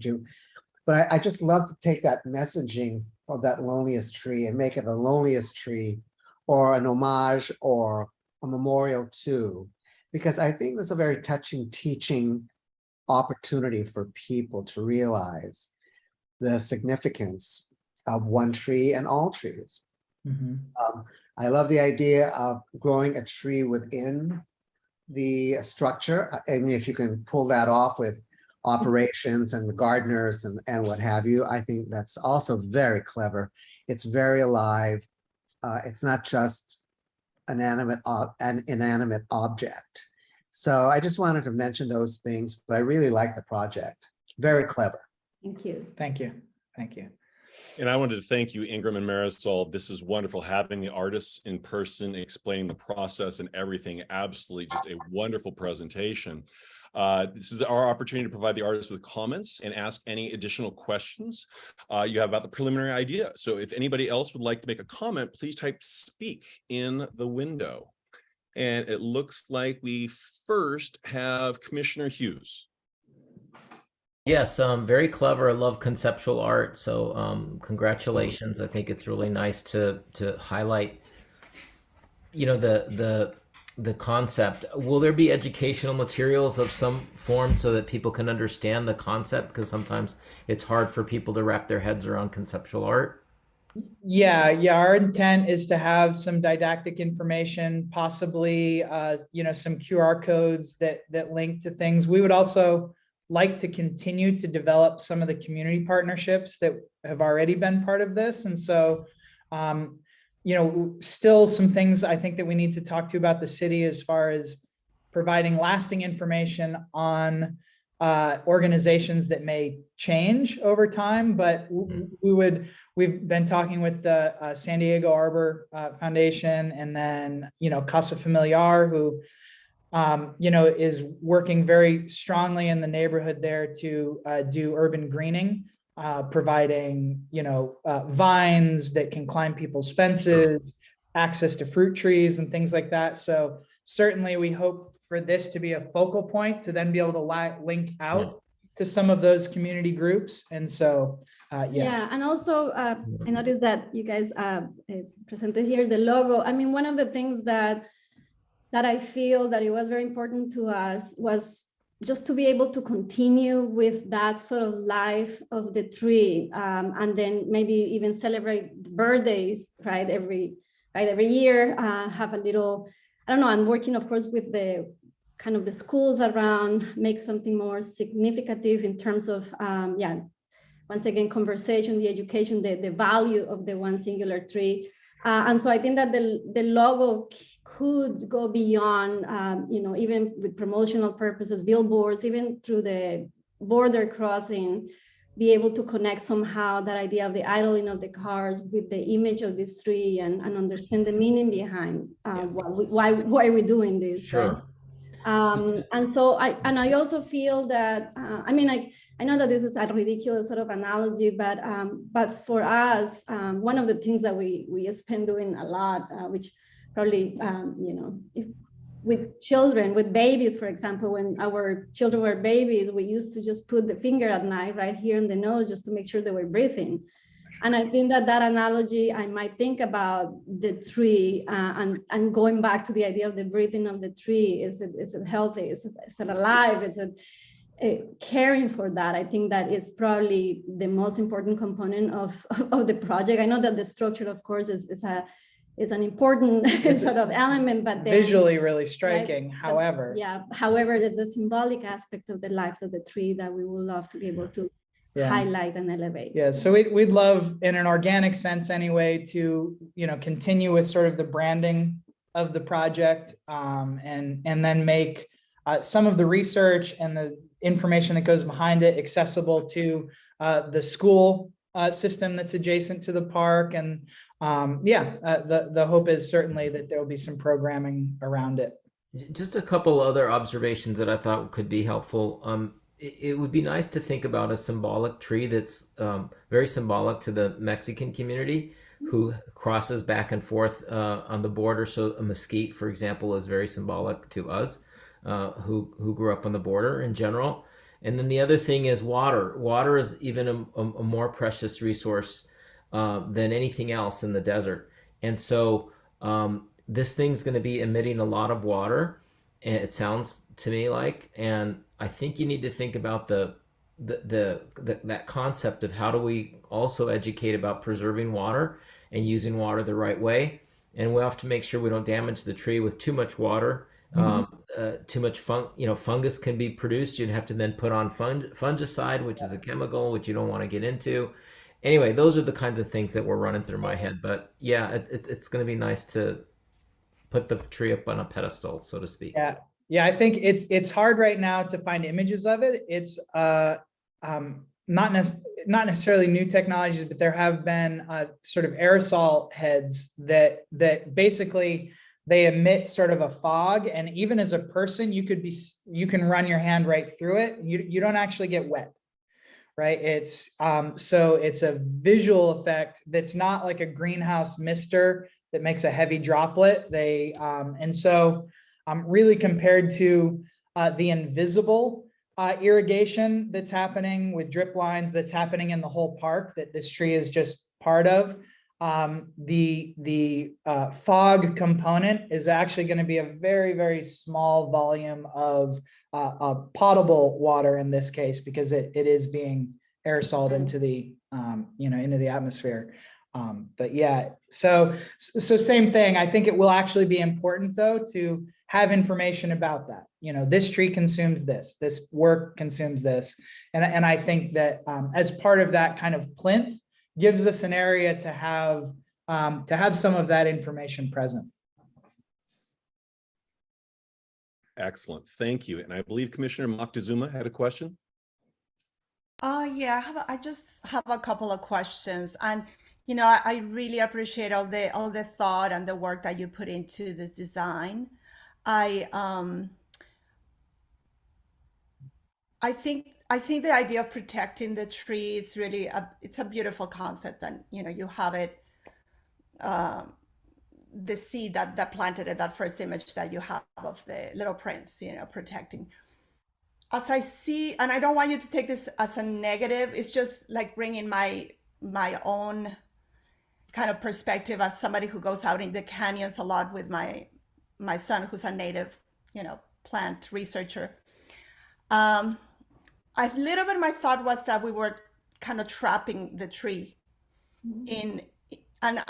but I just love to take that messaging of that loneliest tree and make it a loneliest tree or an homage or a memorial to, because I think there's a very touching teaching opportunity for people to realize the significance of one tree and all trees. Mm-hmm. I love the idea of growing a tree within the structure. I mean, if you can pull that off with operations and the gardeners and what have you, I think that's also very clever. It's very alive. It's not just an inanimate object. So I just wanted to mention those things, but I really like the project. Very clever. Thank you. Thank you. Thank you. And I wanted to thank you, Ingram and Marisol. This is wonderful having the artists in person, explaining the process and everything. Absolutely just a wonderful presentation. This is our opportunity to provide the artists with comments and ask any additional questions you have about the preliminary idea. So if anybody else would like to make a comment, please type speak in the window. And it looks like we first have Commissioner Hughes. Yes, very clever. I love conceptual art. So congratulations. I think it's really nice to highlight, the concept. Will there be educational materials of some form so that people can understand the concept? Because sometimes it's hard for people to wrap their heads around conceptual art. Yeah. Our intent is to have some didactic information, possibly, some QR codes that link to things. We would also like to continue to develop some of the community partnerships that have already been part of this. And so, still some things I think that we need to talk to about the city as far as providing lasting information on organizations that may change over time, but we've been talking with the San Diego Arbor Foundation, and then, Casa Familiar, who is working very strongly in the neighborhood there to do urban greening, providing, vines that can climb people's fences, access to fruit trees and things like that. So certainly we hope for this to be a focal point to then be able to link out to some of those community groups. And so, Yeah, and also I noticed that you guys presented here the logo. I mean, one of the things that I feel that it was very important to us was just to be able to continue with that sort of life of the tree, and then maybe even celebrate birthdays, right? Every year, have a little, I don't know, I'm working, of course, with the kind of the schools around, make something more significant in terms of, once again, conversation, the education, the value of the one singular tree. And so I think that the logo could go beyond, even with promotional purposes, billboards, even through the border crossing, be able to connect somehow that idea of the idling of the cars with the image of this tree and understand the meaning behind why are we doing this, right? Sure. And so I also feel that I mean, I know that this is a ridiculous sort of analogy, but for us, one of the things that we spend doing a lot, which probably you know, with children, with babies, for example, when our children were babies, we used to just put the finger at night right here in the nose just to make sure they were breathing. And I think that analogy, I might think about the tree and going back to the idea of the breathing of the tree. Is it healthy? Is it alive? Is it caring for that? I think that is probably the most important component of the project. I know that the structure, of course, is an important sort of element, but then, Visually really striking, right? However. Yeah, however, there's a symbolic aspect of the life of the tree that we would love to be able to highlight and elevate. Yeah, so we'd love, in an organic sense anyway, to, you know, continue with sort of the branding of the project, and then make some of the research and the information that goes behind it accessible to the school system that's adjacent to the park. And the hope is certainly that there will be some programming around it. Just a couple other observations that I thought could be helpful. It would be nice to think about a symbolic tree that's very symbolic to the Mexican community who crosses back and forth on the border. So a mesquite, for example, is very symbolic to us who grew up on the border in general. And then the other thing is water. Water is even a more precious resource than anything else in the desert. And so this thing's going to be emitting a lot of water, and it sounds to me like, and I think you need to think about that concept of how do we also educate about preserving water and using water the right way. And we have to make sure we don't damage the tree with too much water. Too much fungus can be produced. You'd have to then put on fungicide, which is a chemical which you don't want to get into. Anyway, those are the kinds of things that were running through my head. But yeah, it's going to be nice to put the tree up on a pedestal, so to speak. Yeah, I think it's hard right now to find images of it. It's not necessarily new technologies, but there have been sort of aerosol heads that basically they emit sort of a fog, and even as a person, you can run your hand right through it. You don't actually get wet, right? It's so it's a visual effect that's not like a greenhouse mister that makes a heavy droplet. And so really compared to the invisible irrigation that's happening with drip lines that's happening in the whole park that this tree is just part of. The fog component is actually going to be a very, very small volume of potable water in this case, because it is being aerosoled into the into the atmosphere. But yeah, so same thing. I think it will actually be important though to have information about that. You know, this tree consumes this work consumes this, and I think that as part of that kind of plinth gives us an area to have some of that information present. Excellent, thank you. And I believe Commissioner Moctezuma had a question. Yeah, I just have a couple of questions, and you know, I really appreciate all the thought and the work that you put into this design. I think the idea of protecting the tree is really it's a beautiful concept, and you know, you have it, the seed that planted it, that first image that you have of the Little Prince, you know, protecting. As I see, and I don't want you to take this as a negative, it's just like bringing my own kind of perspective as somebody who goes out in the canyons a lot with my son, who's a native, you know, plant researcher. A little bit my thought was that we were kind of trapping the tree in, and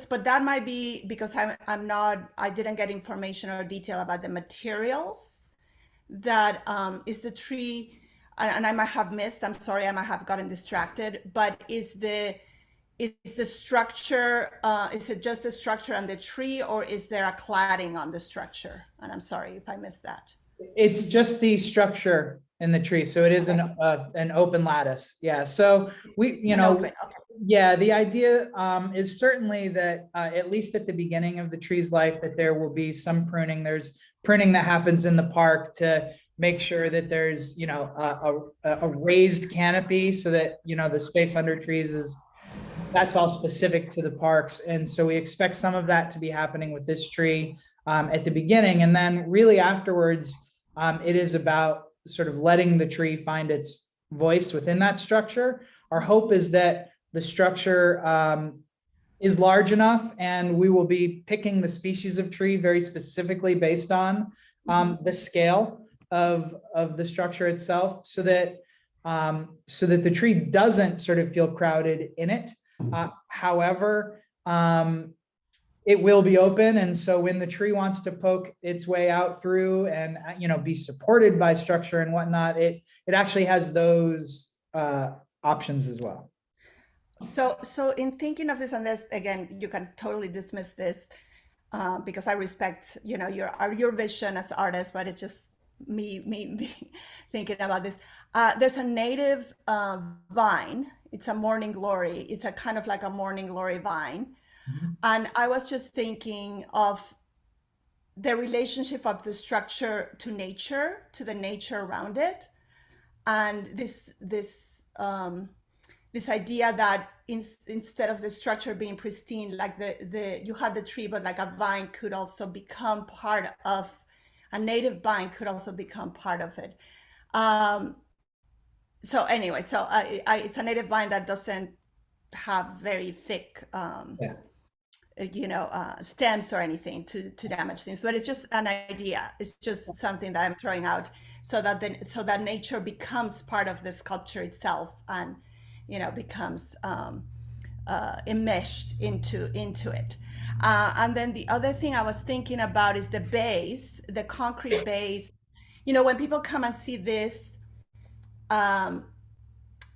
but that might be because I didn't get information or detail about the materials that is the tree, and I might have missed, I'm sorry, I might have gotten distracted, but is the structure, is it just the structure on the tree, or is there a cladding on the structure? And I'm sorry if I missed that. It's just the structure in the tree, so it is an open lattice, yeah, so we, you An know. open, okay. Yeah, the idea is certainly that at least at the beginning of the tree's life, that there will be some pruning. There's pruning that happens in the park to make sure that there's, you know, a raised canopy so that, you know, the space under trees is, that's all specific to the parks. And so we expect some of that to be happening with this tree at the beginning. And then really afterwards, it is about sort of letting the tree find its voice within that structure. Our hope is that the structure is large enough, and we will be picking the species of tree very specifically based on the scale of the structure itself, so that the tree doesn't sort of feel crowded in it. However, it will be open, and so when the tree wants to poke its way out through and, you know, be supported by structure and whatnot, it actually has those options as well. So in thinking of this, and this, again, you can totally dismiss this because I respect, you know, your vision as artist, but it's just me thinking about this. There's a native vine. It's a morning glory. It's a kind of like a morning glory vine. Mm-hmm. And I was just thinking of the relationship of the structure to nature, to the nature around it. And this idea that instead of the structure being pristine, like you had the tree, but like a vine could also become part of, a native vine could also become part of it. So anyway, so it's a native vine that doesn't have very thick, you know, stems or anything to damage things, but it's just an idea. It's just something that I'm throwing out so that nature becomes part of the sculpture itself, and, you know, becomes enmeshed into it. And then the other thing I was thinking about is the base, the concrete base. You know, when people come and see this, I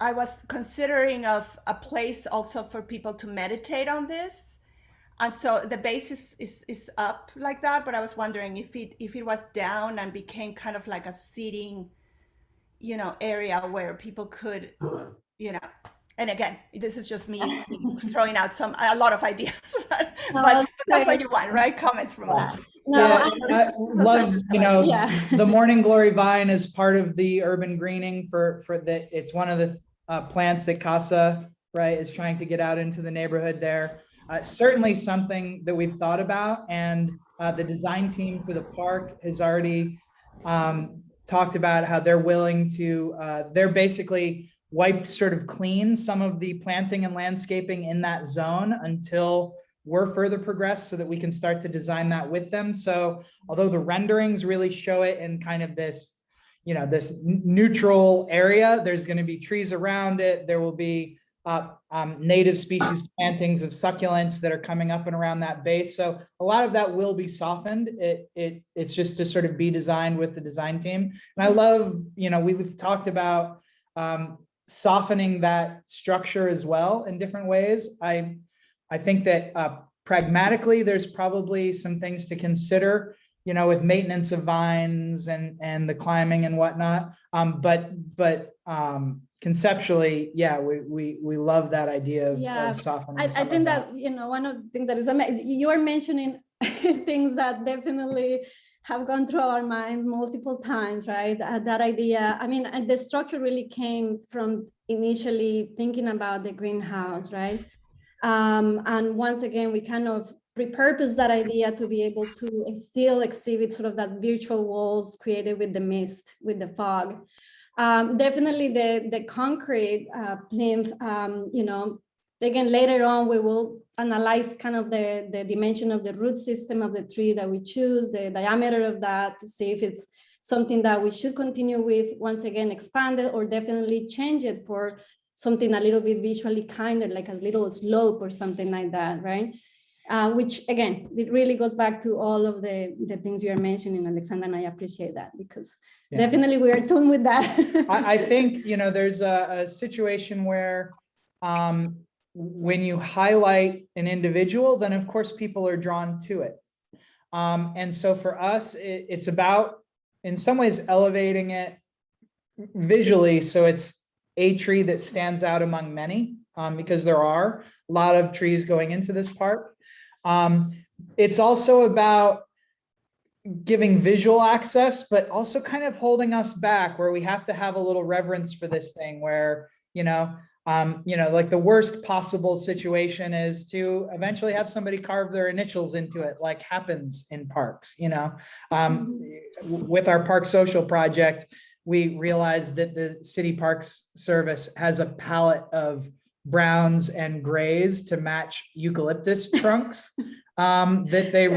was considering of a place also for people to meditate on this. And so the base is up like that, but I was wondering if it was down and became kind of like a seating, you know, area where people could, you know, and again, this is just me throwing out a lot of ideas, but that's what you want, right? Comments from us. Yeah, I love, you know, the morning glory vine is part of the urban greening for that. It's one of the plants that CASA, right, is trying to get out into the neighborhood there. Certainly something that we've thought about, and the design team for the park has already talked about how they're willing to, they're basically wiped sort of clean some of the planting and landscaping in that zone until we're further progressed, so that we can start to design that with them. So although the renderings really show it in kind of this, you know, this neutral area, there's going to be trees around it. There will be native species plantings of succulents that are coming up and around that base. So a lot of that will be softened. It's just to sort of be designed with the design team. And I love, you know, we've talked about softening that structure as well in different ways. I think that pragmatically, there's probably some things to consider, you know, with maintenance of vines and the climbing and whatnot. But conceptually, yeah, we love that idea of softening. I think that, you know, one of the things that is amazing, you are mentioning things that definitely have gone through our minds multiple times, right? That idea, I mean, and the structure really came from initially thinking about the greenhouse, right? And once again, we kind of repurposed that idea to be able to still exhibit sort of that virtual walls created with the mist, with the fog. Definitely the concrete plinth, you know, again, later on, we will analyze kind of the dimension of the root system of the tree that we choose, the diameter of that, to see if it's something that we should continue with, once again, expand it, or definitely change it for something a little bit visually kinder, like a little slope or something like that, right? Which again, it really goes back to all of the things you are mentioning, Alexandra, and I appreciate that, because definitely we are tuned with that. I think, you know, there's a situation where when you highlight an individual, then of course people are drawn to it. And so for us, it's about in some ways elevating it visually, so it's a tree that stands out among many, because there are a lot of trees going into this park. It's also about giving visual access, but also kind of holding us back, where we have to have a little reverence for this thing, where, like the worst possible situation is to eventually have somebody carve their initials into it, like happens in parks, with our Park Social project, we realized that the City Parks Service has a palette of browns and grays to match eucalyptus trunks, that they,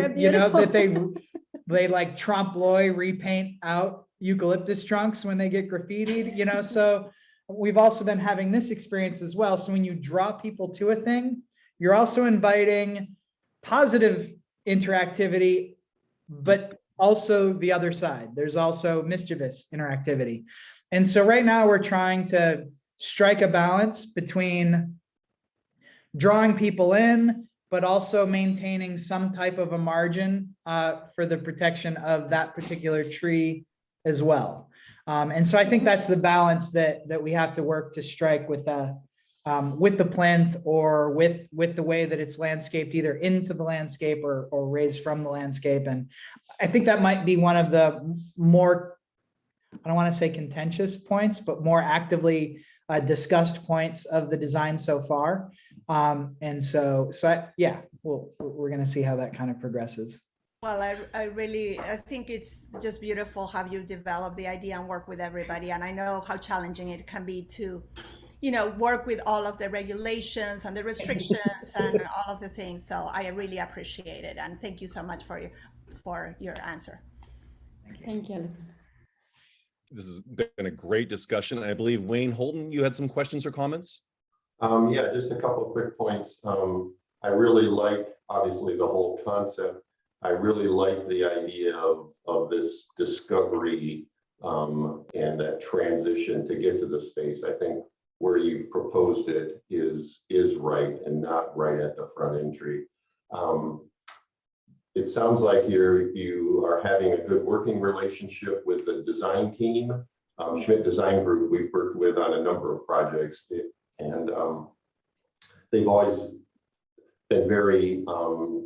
they like trompe l'oeil repaint out eucalyptus trunks when they get graffitied, so we've also been having this experience as well. So when you draw people to a thing, you're also inviting positive interactivity, but also the other side. There's also mischievous interactivity. And so right now we're trying to strike a balance between drawing people in, but also maintaining some type of a margin for the protection of that particular tree as well. And so I think that's the balance that we have to work to strike with the plinth, or with the way that it's landscaped, either into the landscape or raised from the landscape. And I think that might be one of the more, I don't want to say contentious points, but more actively discussed points of the design so far. And so we're going to see how that kind of progresses. Well, I think it's just beautiful how you develop the idea and work with everybody. And I know how challenging it can be to, work with all of the regulations and the restrictions and all of the things. So I really appreciate it. And thank you so much for your answer. Thank you. This has been a great discussion. I believe Wayne Holden, you had some questions or comments? Yeah, just a couple of quick points. I really like, obviously, the whole concept. I really like the idea of this discovery and that transition to get to the space. I think where you've proposed it is right, and not right at the front entry. It sounds like you are having a good working relationship with the design team. Schmidt Design Group we've worked with on a number of projects, and they've always been very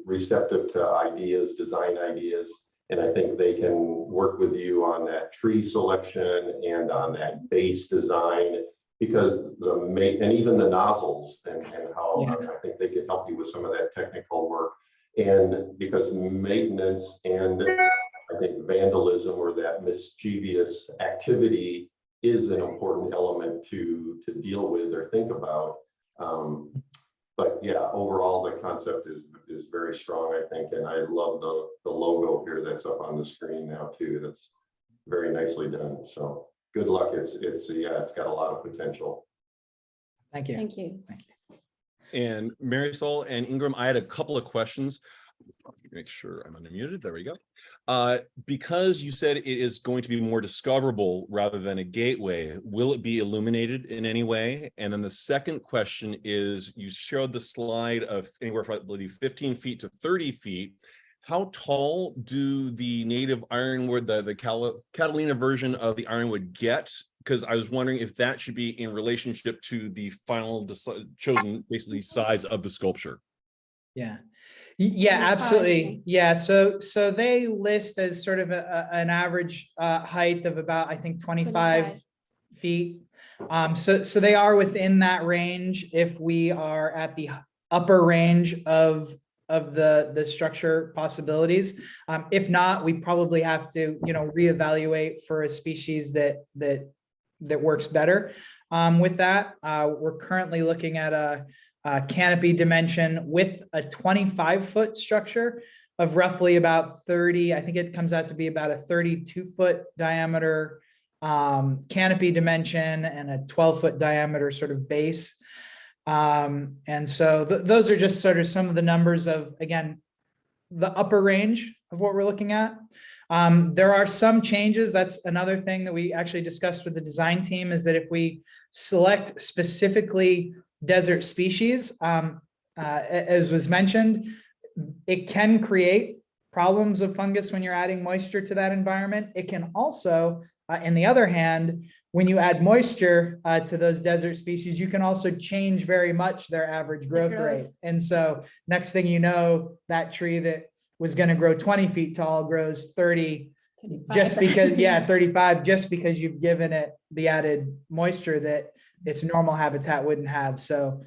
receptive to ideas, design ideas, and I think they can work with you on that tree selection and on that base design, because and even the nozzles and how I think they can help you with some of that technical work. And because maintenance and I think vandalism, or that mischievous activity, is an important element to deal with or think about. But yeah, overall, the concept is very strong, I think, and I love the logo here that's up on the screen now too. That's very nicely done. So good luck. It's got a lot of potential. Thank you. Thank you. Thank you. And Marisol and Ingram, I had a couple of questions. Make sure I'm unmuted. There we go. Because you said it is going to be more discoverable rather than a gateway, will it be illuminated in any way? And then the second question is, you showed the slide of anywhere from, I believe, 15 feet to 30 feet. How tall do the native ironwood, the Catalina version of the ironwood get? Because I was wondering if that should be in relationship to the final chosen, basically, size of the sculpture. Yeah, absolutely. Yeah, so they list as sort of an average height of about, I think, 25 feet. So they are within that range if we are at the upper range of the structure possibilities. If not, we probably have to, reevaluate for a species that works better with that. We're currently looking at a canopy dimension with a 25-foot structure of roughly about 30. I think it comes out to be about a 32-foot diameter canopy dimension and a 12-foot diameter sort of base. And so those are just sort of some of the numbers of, again, the upper range of what we're looking at. There are some changes. That's another thing that we actually discussed with the design team, is that if we select specifically desert species, as was mentioned, it can create problems of fungus when you're adding moisture to that environment. It can also, on the other hand, when you add moisture to those desert species, you can also change very much their average growth rate. And so next thing you know, that tree that was going to grow 20 feet tall grows 30, just because, 35, just because you've given it the added moisture that its normal habitat wouldn't have. So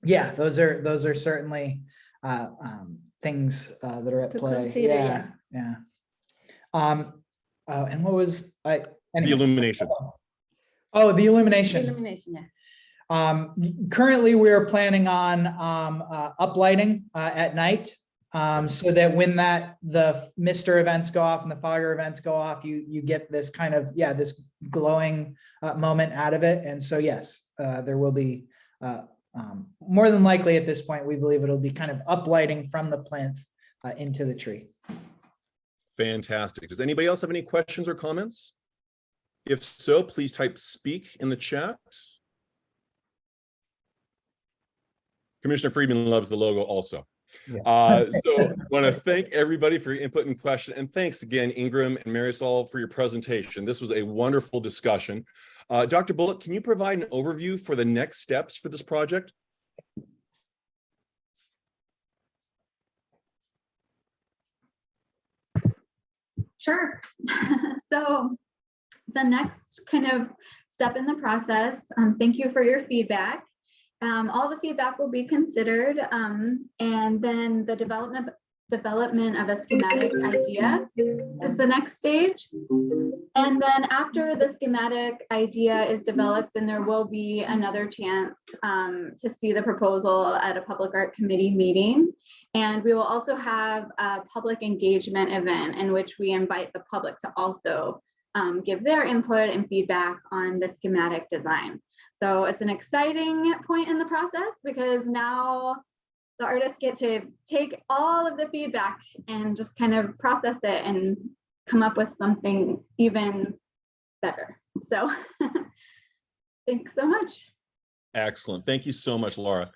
yeah, those are certainly things that are at play. Yeah. And what was The illumination. Oh, the illumination. Illumination, yeah. Currently, we're planning on uplighting at night, so that when the mister events go off and the fogger events go off, you get this kind of this glowing moment out of it. And so yes, there will be more than likely at this point, we believe it'll be kind of uplighting from the plinth into the tree. Fantastic. Does anybody else have any questions or comments? If so, please type speak in the chat. Commissioner Friedman loves the logo also. Yeah. So I want to thank everybody for your input and question. And thanks again, Ingram and Marisol, for your presentation. This was a wonderful discussion. Dr. Bullock, can you provide an overview for the next steps for this project? Sure. So the next kind of step in the process, thank you for your feedback. All the feedback will be considered, and then the development of a schematic idea is the next stage. And then after the schematic idea is developed, then there will be another chance to see the proposal at a public art committee meeting. And we will also have a public engagement event in which we invite the public to also give their input and feedback on the schematic design. So it's an exciting point in the process because now the artists get to take all of the feedback and just kind of process it and come up with something even better. So thanks so much. Excellent. Thank you so much, Laura.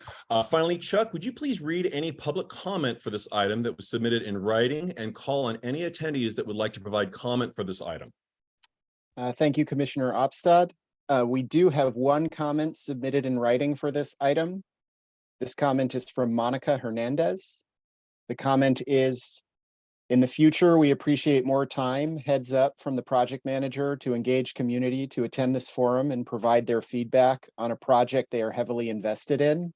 Finally, Chuck, would you please read any public comment for this item that was submitted in writing and call on any attendees that would like to provide comment for this item? Thank you, Commissioner Opstad. We do have one comment submitted in writing for this item. This comment is from Monica Hernandez. The comment is, in the future, we appreciate more time, heads up from the project manager to engage community to attend this forum and provide their feedback on a project they are heavily invested in.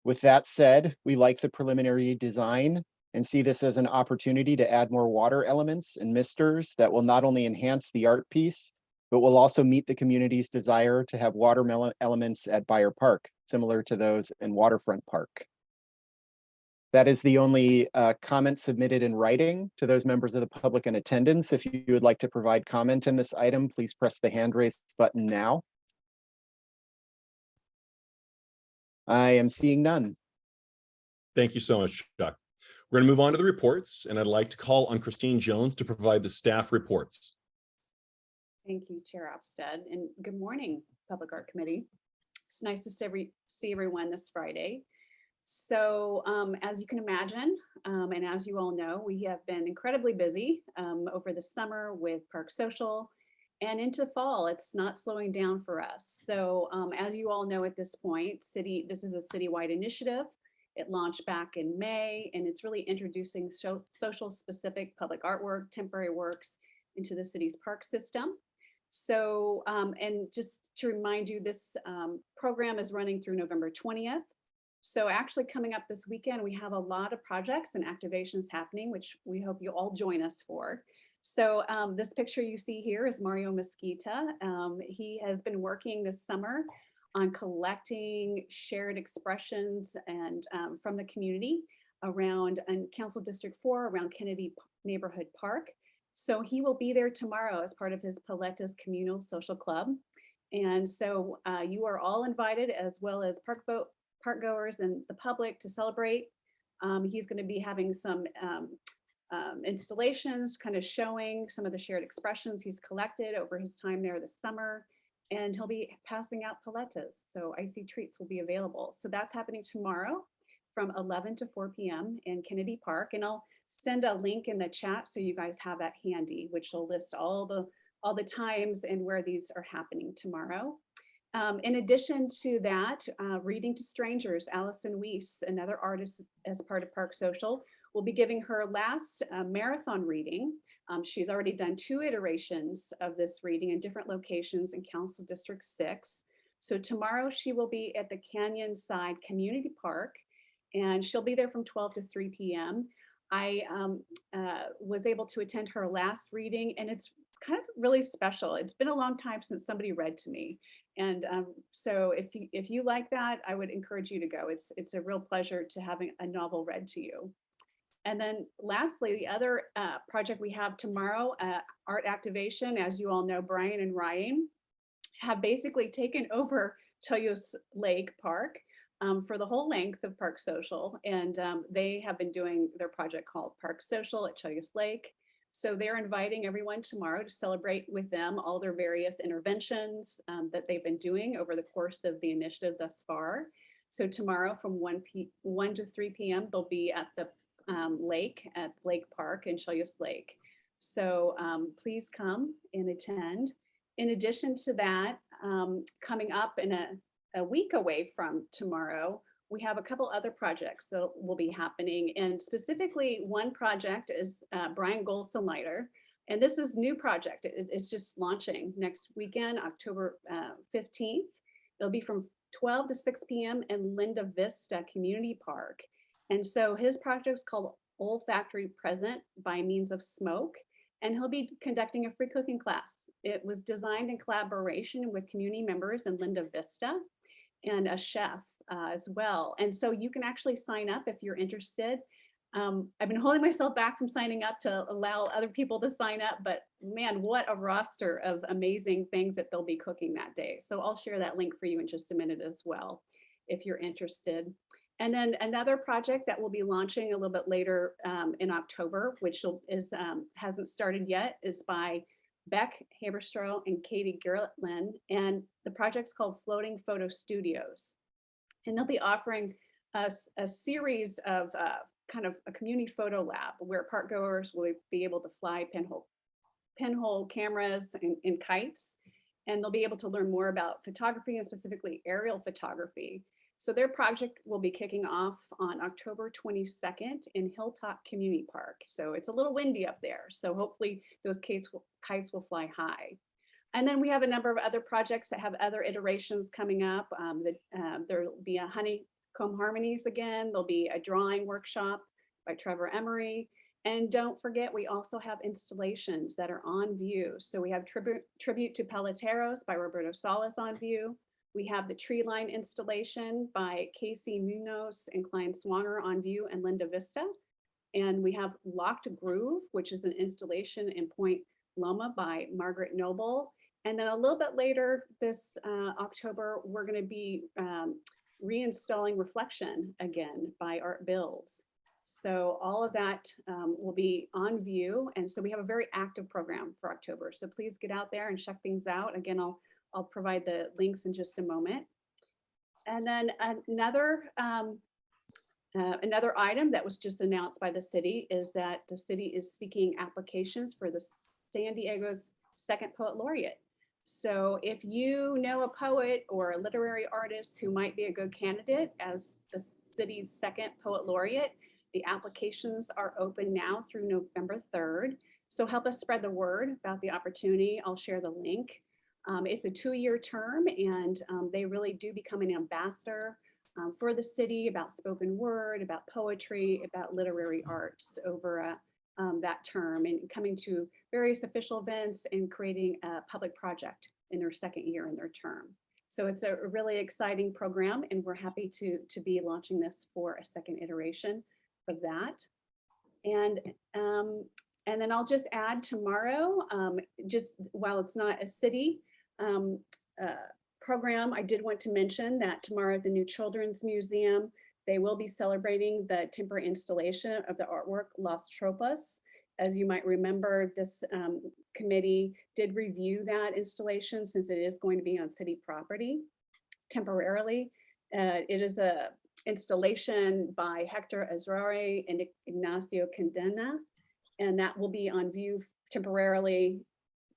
With that said, we like the preliminary design and see this as an opportunity to add more water elements and misters that will not only enhance the art piece, but will also meet the community's desire to have watermelon elements at Byer Park, similar to those in Waterfront Park. That is the only comment submitted in writing. To those members of the public in attendance, if you would like to provide comment in this item, please press the hand raise button now. I am seeing none. Thank you so much, Chuck. We're going to move on to the reports, and I'd like to call on Christine Jones to provide the staff reports. Thank you, Chair Opstead, and good morning, Public Art Committee. It's nice to see everyone this Friday. So as you can imagine, and as you all know, we have been incredibly busy over the summer with Park Social, and into fall, it's not slowing down for us. So as you all know at this point, this is a citywide initiative. It launched back in May, and it's really introducing social specific public artwork, temporary works into the city's park system. So, and just to remind you, this program is running through November 20th. So actually coming up this weekend, we have a lot of projects and activations happening, which we hope you all join us for. So this picture you see here is Mario Mesquita. He has been working this summer on collecting shared expressions and from the community around Council District 4 around Kennedy Neighborhood Park. So he will be there tomorrow as part of his Paletas Communal Social Club. And so you are all invited, as well as park goers and the public, to celebrate. He's going to be having some installations, kind of showing some of the shared expressions he's collected over his time there this summer. And he'll be passing out paletas. So icy treats will be available. So that's happening tomorrow from 11 to 4 p.m. in Kennedy Park. And I'll send a link in the chat so you guys have that handy, which will list all the times and where these are happening tomorrow. In addition to that, Reading to Strangers, Allison Weiss, another artist as part of Park Social, will be giving her last marathon reading. She's already done 2 iterations of this reading in different locations in Council District 6. So tomorrow she will be at the Canyon Side Community Park, and she'll be there from 12 to 3 p.m. I was able to attend her last reading, and it's kind of really special. It's been a long time since somebody read to me. And so if you like that, I would encourage you to go. It's a real pleasure to having a novel read to you. And then lastly, the other project we have tomorrow, Art Activation. As you all know, Brian and Ryan have basically taken over Chollos Lake Park for the whole length of Park Social. And they have been doing their project called Park Social at Chollos Lake. So they're inviting everyone tomorrow to celebrate with them all their various interventions that they've been doing over the course of the initiative thus far. So tomorrow from 1 to 3 p.m. they'll be at the lake at Lake Park in Chollos Lake. So please come and attend. In addition to that, coming up in a week away from tomorrow, we have a couple other projects that will be happening. And specifically one project is Brian Golson-Leiter. And this is new project. It's just launching next weekend, October 15th. It'll be from 12 to 6 p.m. in Linda Vista Community Park. And so his project is called Olfactory Present by Means of Smoke. And he'll be conducting a free cooking class. It was designed in collaboration with community members in Linda Vista and a chef as well. And so you can actually sign up if you're interested. I've been holding myself back from signing up to allow other people to sign up, but man, what a roster of amazing things that they'll be cooking that day. So I'll share that link for you in just a minute as well, if you're interested. And then another project that we'll be launching a little bit later in October, which hasn't started yet, is by Beck Haberstroh and Katie Gerlin. And the project's called Floating Photo Studios. And they'll be offering us a series of kind of a community photo lab where park goers will be able to fly pinhole cameras and kites. And they'll be able to learn more about photography and specifically aerial photography. So their project will be kicking off on October 22nd in Hilltop Community Park. So it's a little windy up there. So hopefully those kites will fly high. And then we have a number of other projects that have other iterations coming up. There'll be a Honeycomb Harmonies again. There'll be a drawing workshop by Trevor Emery. And don't forget, we also have installations that are on view. So we have Tribute to Paleteros by Roberto Salas on view. We have the Tree Line installation by Casey Munoz and Klein Swanger on view and Linda Vista. And we have Locked Groove, which is an installation in Point Loma by Margaret Noble. And then a little bit later this October, we're going to be reinstalling Reflection again by Art Builds. So all of that will be on view. And so we have a very active program for October. So please get out there and check things out. Again, I'll provide the links in just a moment. And then another item that was just announced by the city is that the city is seeking applications for the San Diego's second poet laureate. So if you know a poet or a literary artist who might be a good candidate as the city's second poet laureate, the applications are open now through November 3rd. So help us spread the word about the opportunity. I'll share the link. It's a 2-year term, and they really do become an ambassador for the city about spoken word, about poetry, about literary arts over that term, and coming to various official events and creating a public project in their second year in their term. So it's a really exciting program, and we're happy to be launching this for a second iteration of that. And then I'll just add tomorrow, just while it's not a city program, I did want to mention that tomorrow at the New Children's Museum, they will be celebrating the temporary installation of the artwork Las Tropas. As you might remember, this committee did review that installation since it is going to be on city property temporarily. It is a installation by Hector Azrari and Ignacio Condena. And that will be on view temporarily,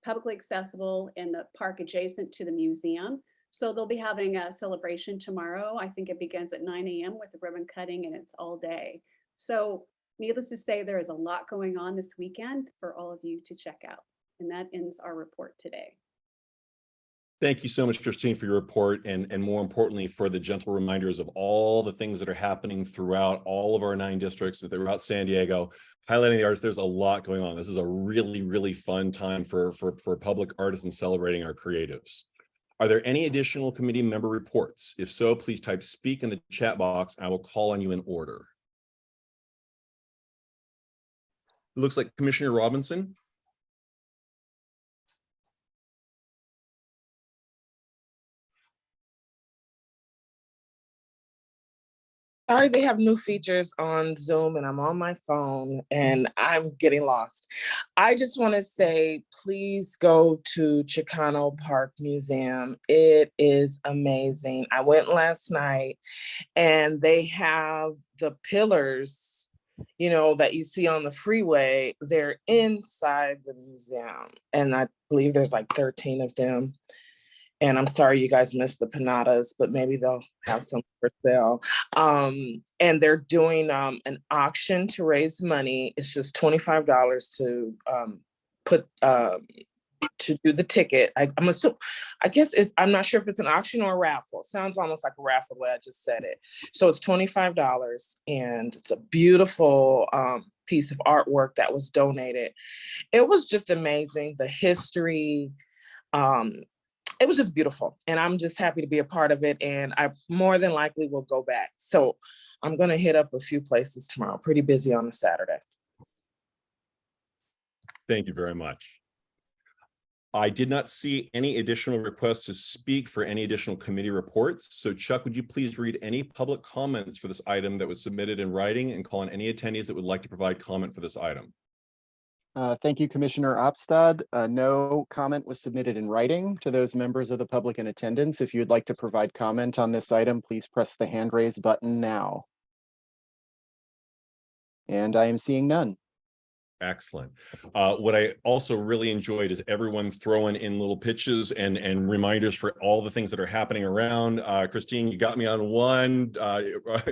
publicly accessible in the park adjacent to the museum. So they'll be having a celebration tomorrow. I think it begins at 9 a.m. with the ribbon cutting, and it's all day. So needless to say, there is a lot going on this weekend for all of you to check out. And that ends our report today. Thank you so much, Christine, for your report, and more importantly, for the gentle reminders of all the things that are happening throughout all of our 9 districts, throughout San Diego, highlighting the arts. There's a lot going on. This is a really, really fun time for public artists and celebrating our creatives. Are there any additional committee member reports? If so, please type speak in the chat box. I will call on you in order. It looks like Commissioner Robinson. Sorry, they have new features on Zoom and I'm on my phone and I'm getting lost. I just want to say, please go to Chicano Park Museum. It is amazing. I went last night and they have the pillars, you know, that you see on the freeway. They're inside the museum. And I believe there's like 13 of them. And I'm sorry you guys missed the panadas, but maybe they'll have some for sale. And they're doing an auction to raise money. It's just $25 to put to do the ticket. I'm assuming, I guess I'm not sure if it's an auction or a raffle. Sounds almost like a raffle the way I just said it. So it's $25 and it's a beautiful piece of artwork that was donated. It was just amazing. The history, it was just beautiful, and I'm just happy to be a part of it, and I more than likely will go back. So I'm going to hit up a few places tomorrow. Pretty busy on a Saturday. Thank you very much. I did not see any additional requests to speak for any additional committee reports. So Chuck, would you please read any public comments for this item that was submitted in writing and call on any attendees that would like to provide comment for this item? Thank you, Commissioner Opstad. No comment was submitted in writing to those members of the public in attendance. If you'd like to provide comment on this item, please press the hand raise button now. And I am seeing none. Excellent. What I also really enjoyed is everyone throwing in little pitches and reminders for all the things that are happening around. Christine, you got me on one.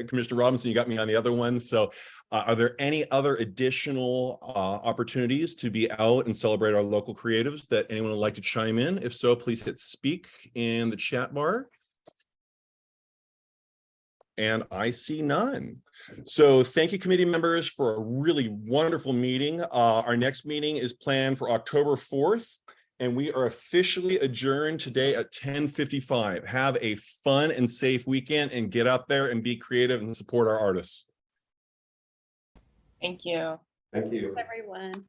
Commissioner Robinson, you got me on the other one. So are there any other additional opportunities to be out and celebrate our local creatives that anyone would like to chime in? If so, please hit speak in the chat bar. And I see none. So thank you, committee members, for a really wonderful meeting. Our next meeting is planned for October 4th, and we are officially adjourned today at 10:55. Have a fun and safe weekend and get out there and be creative and support our artists. Thank you. Thank you. Everyone.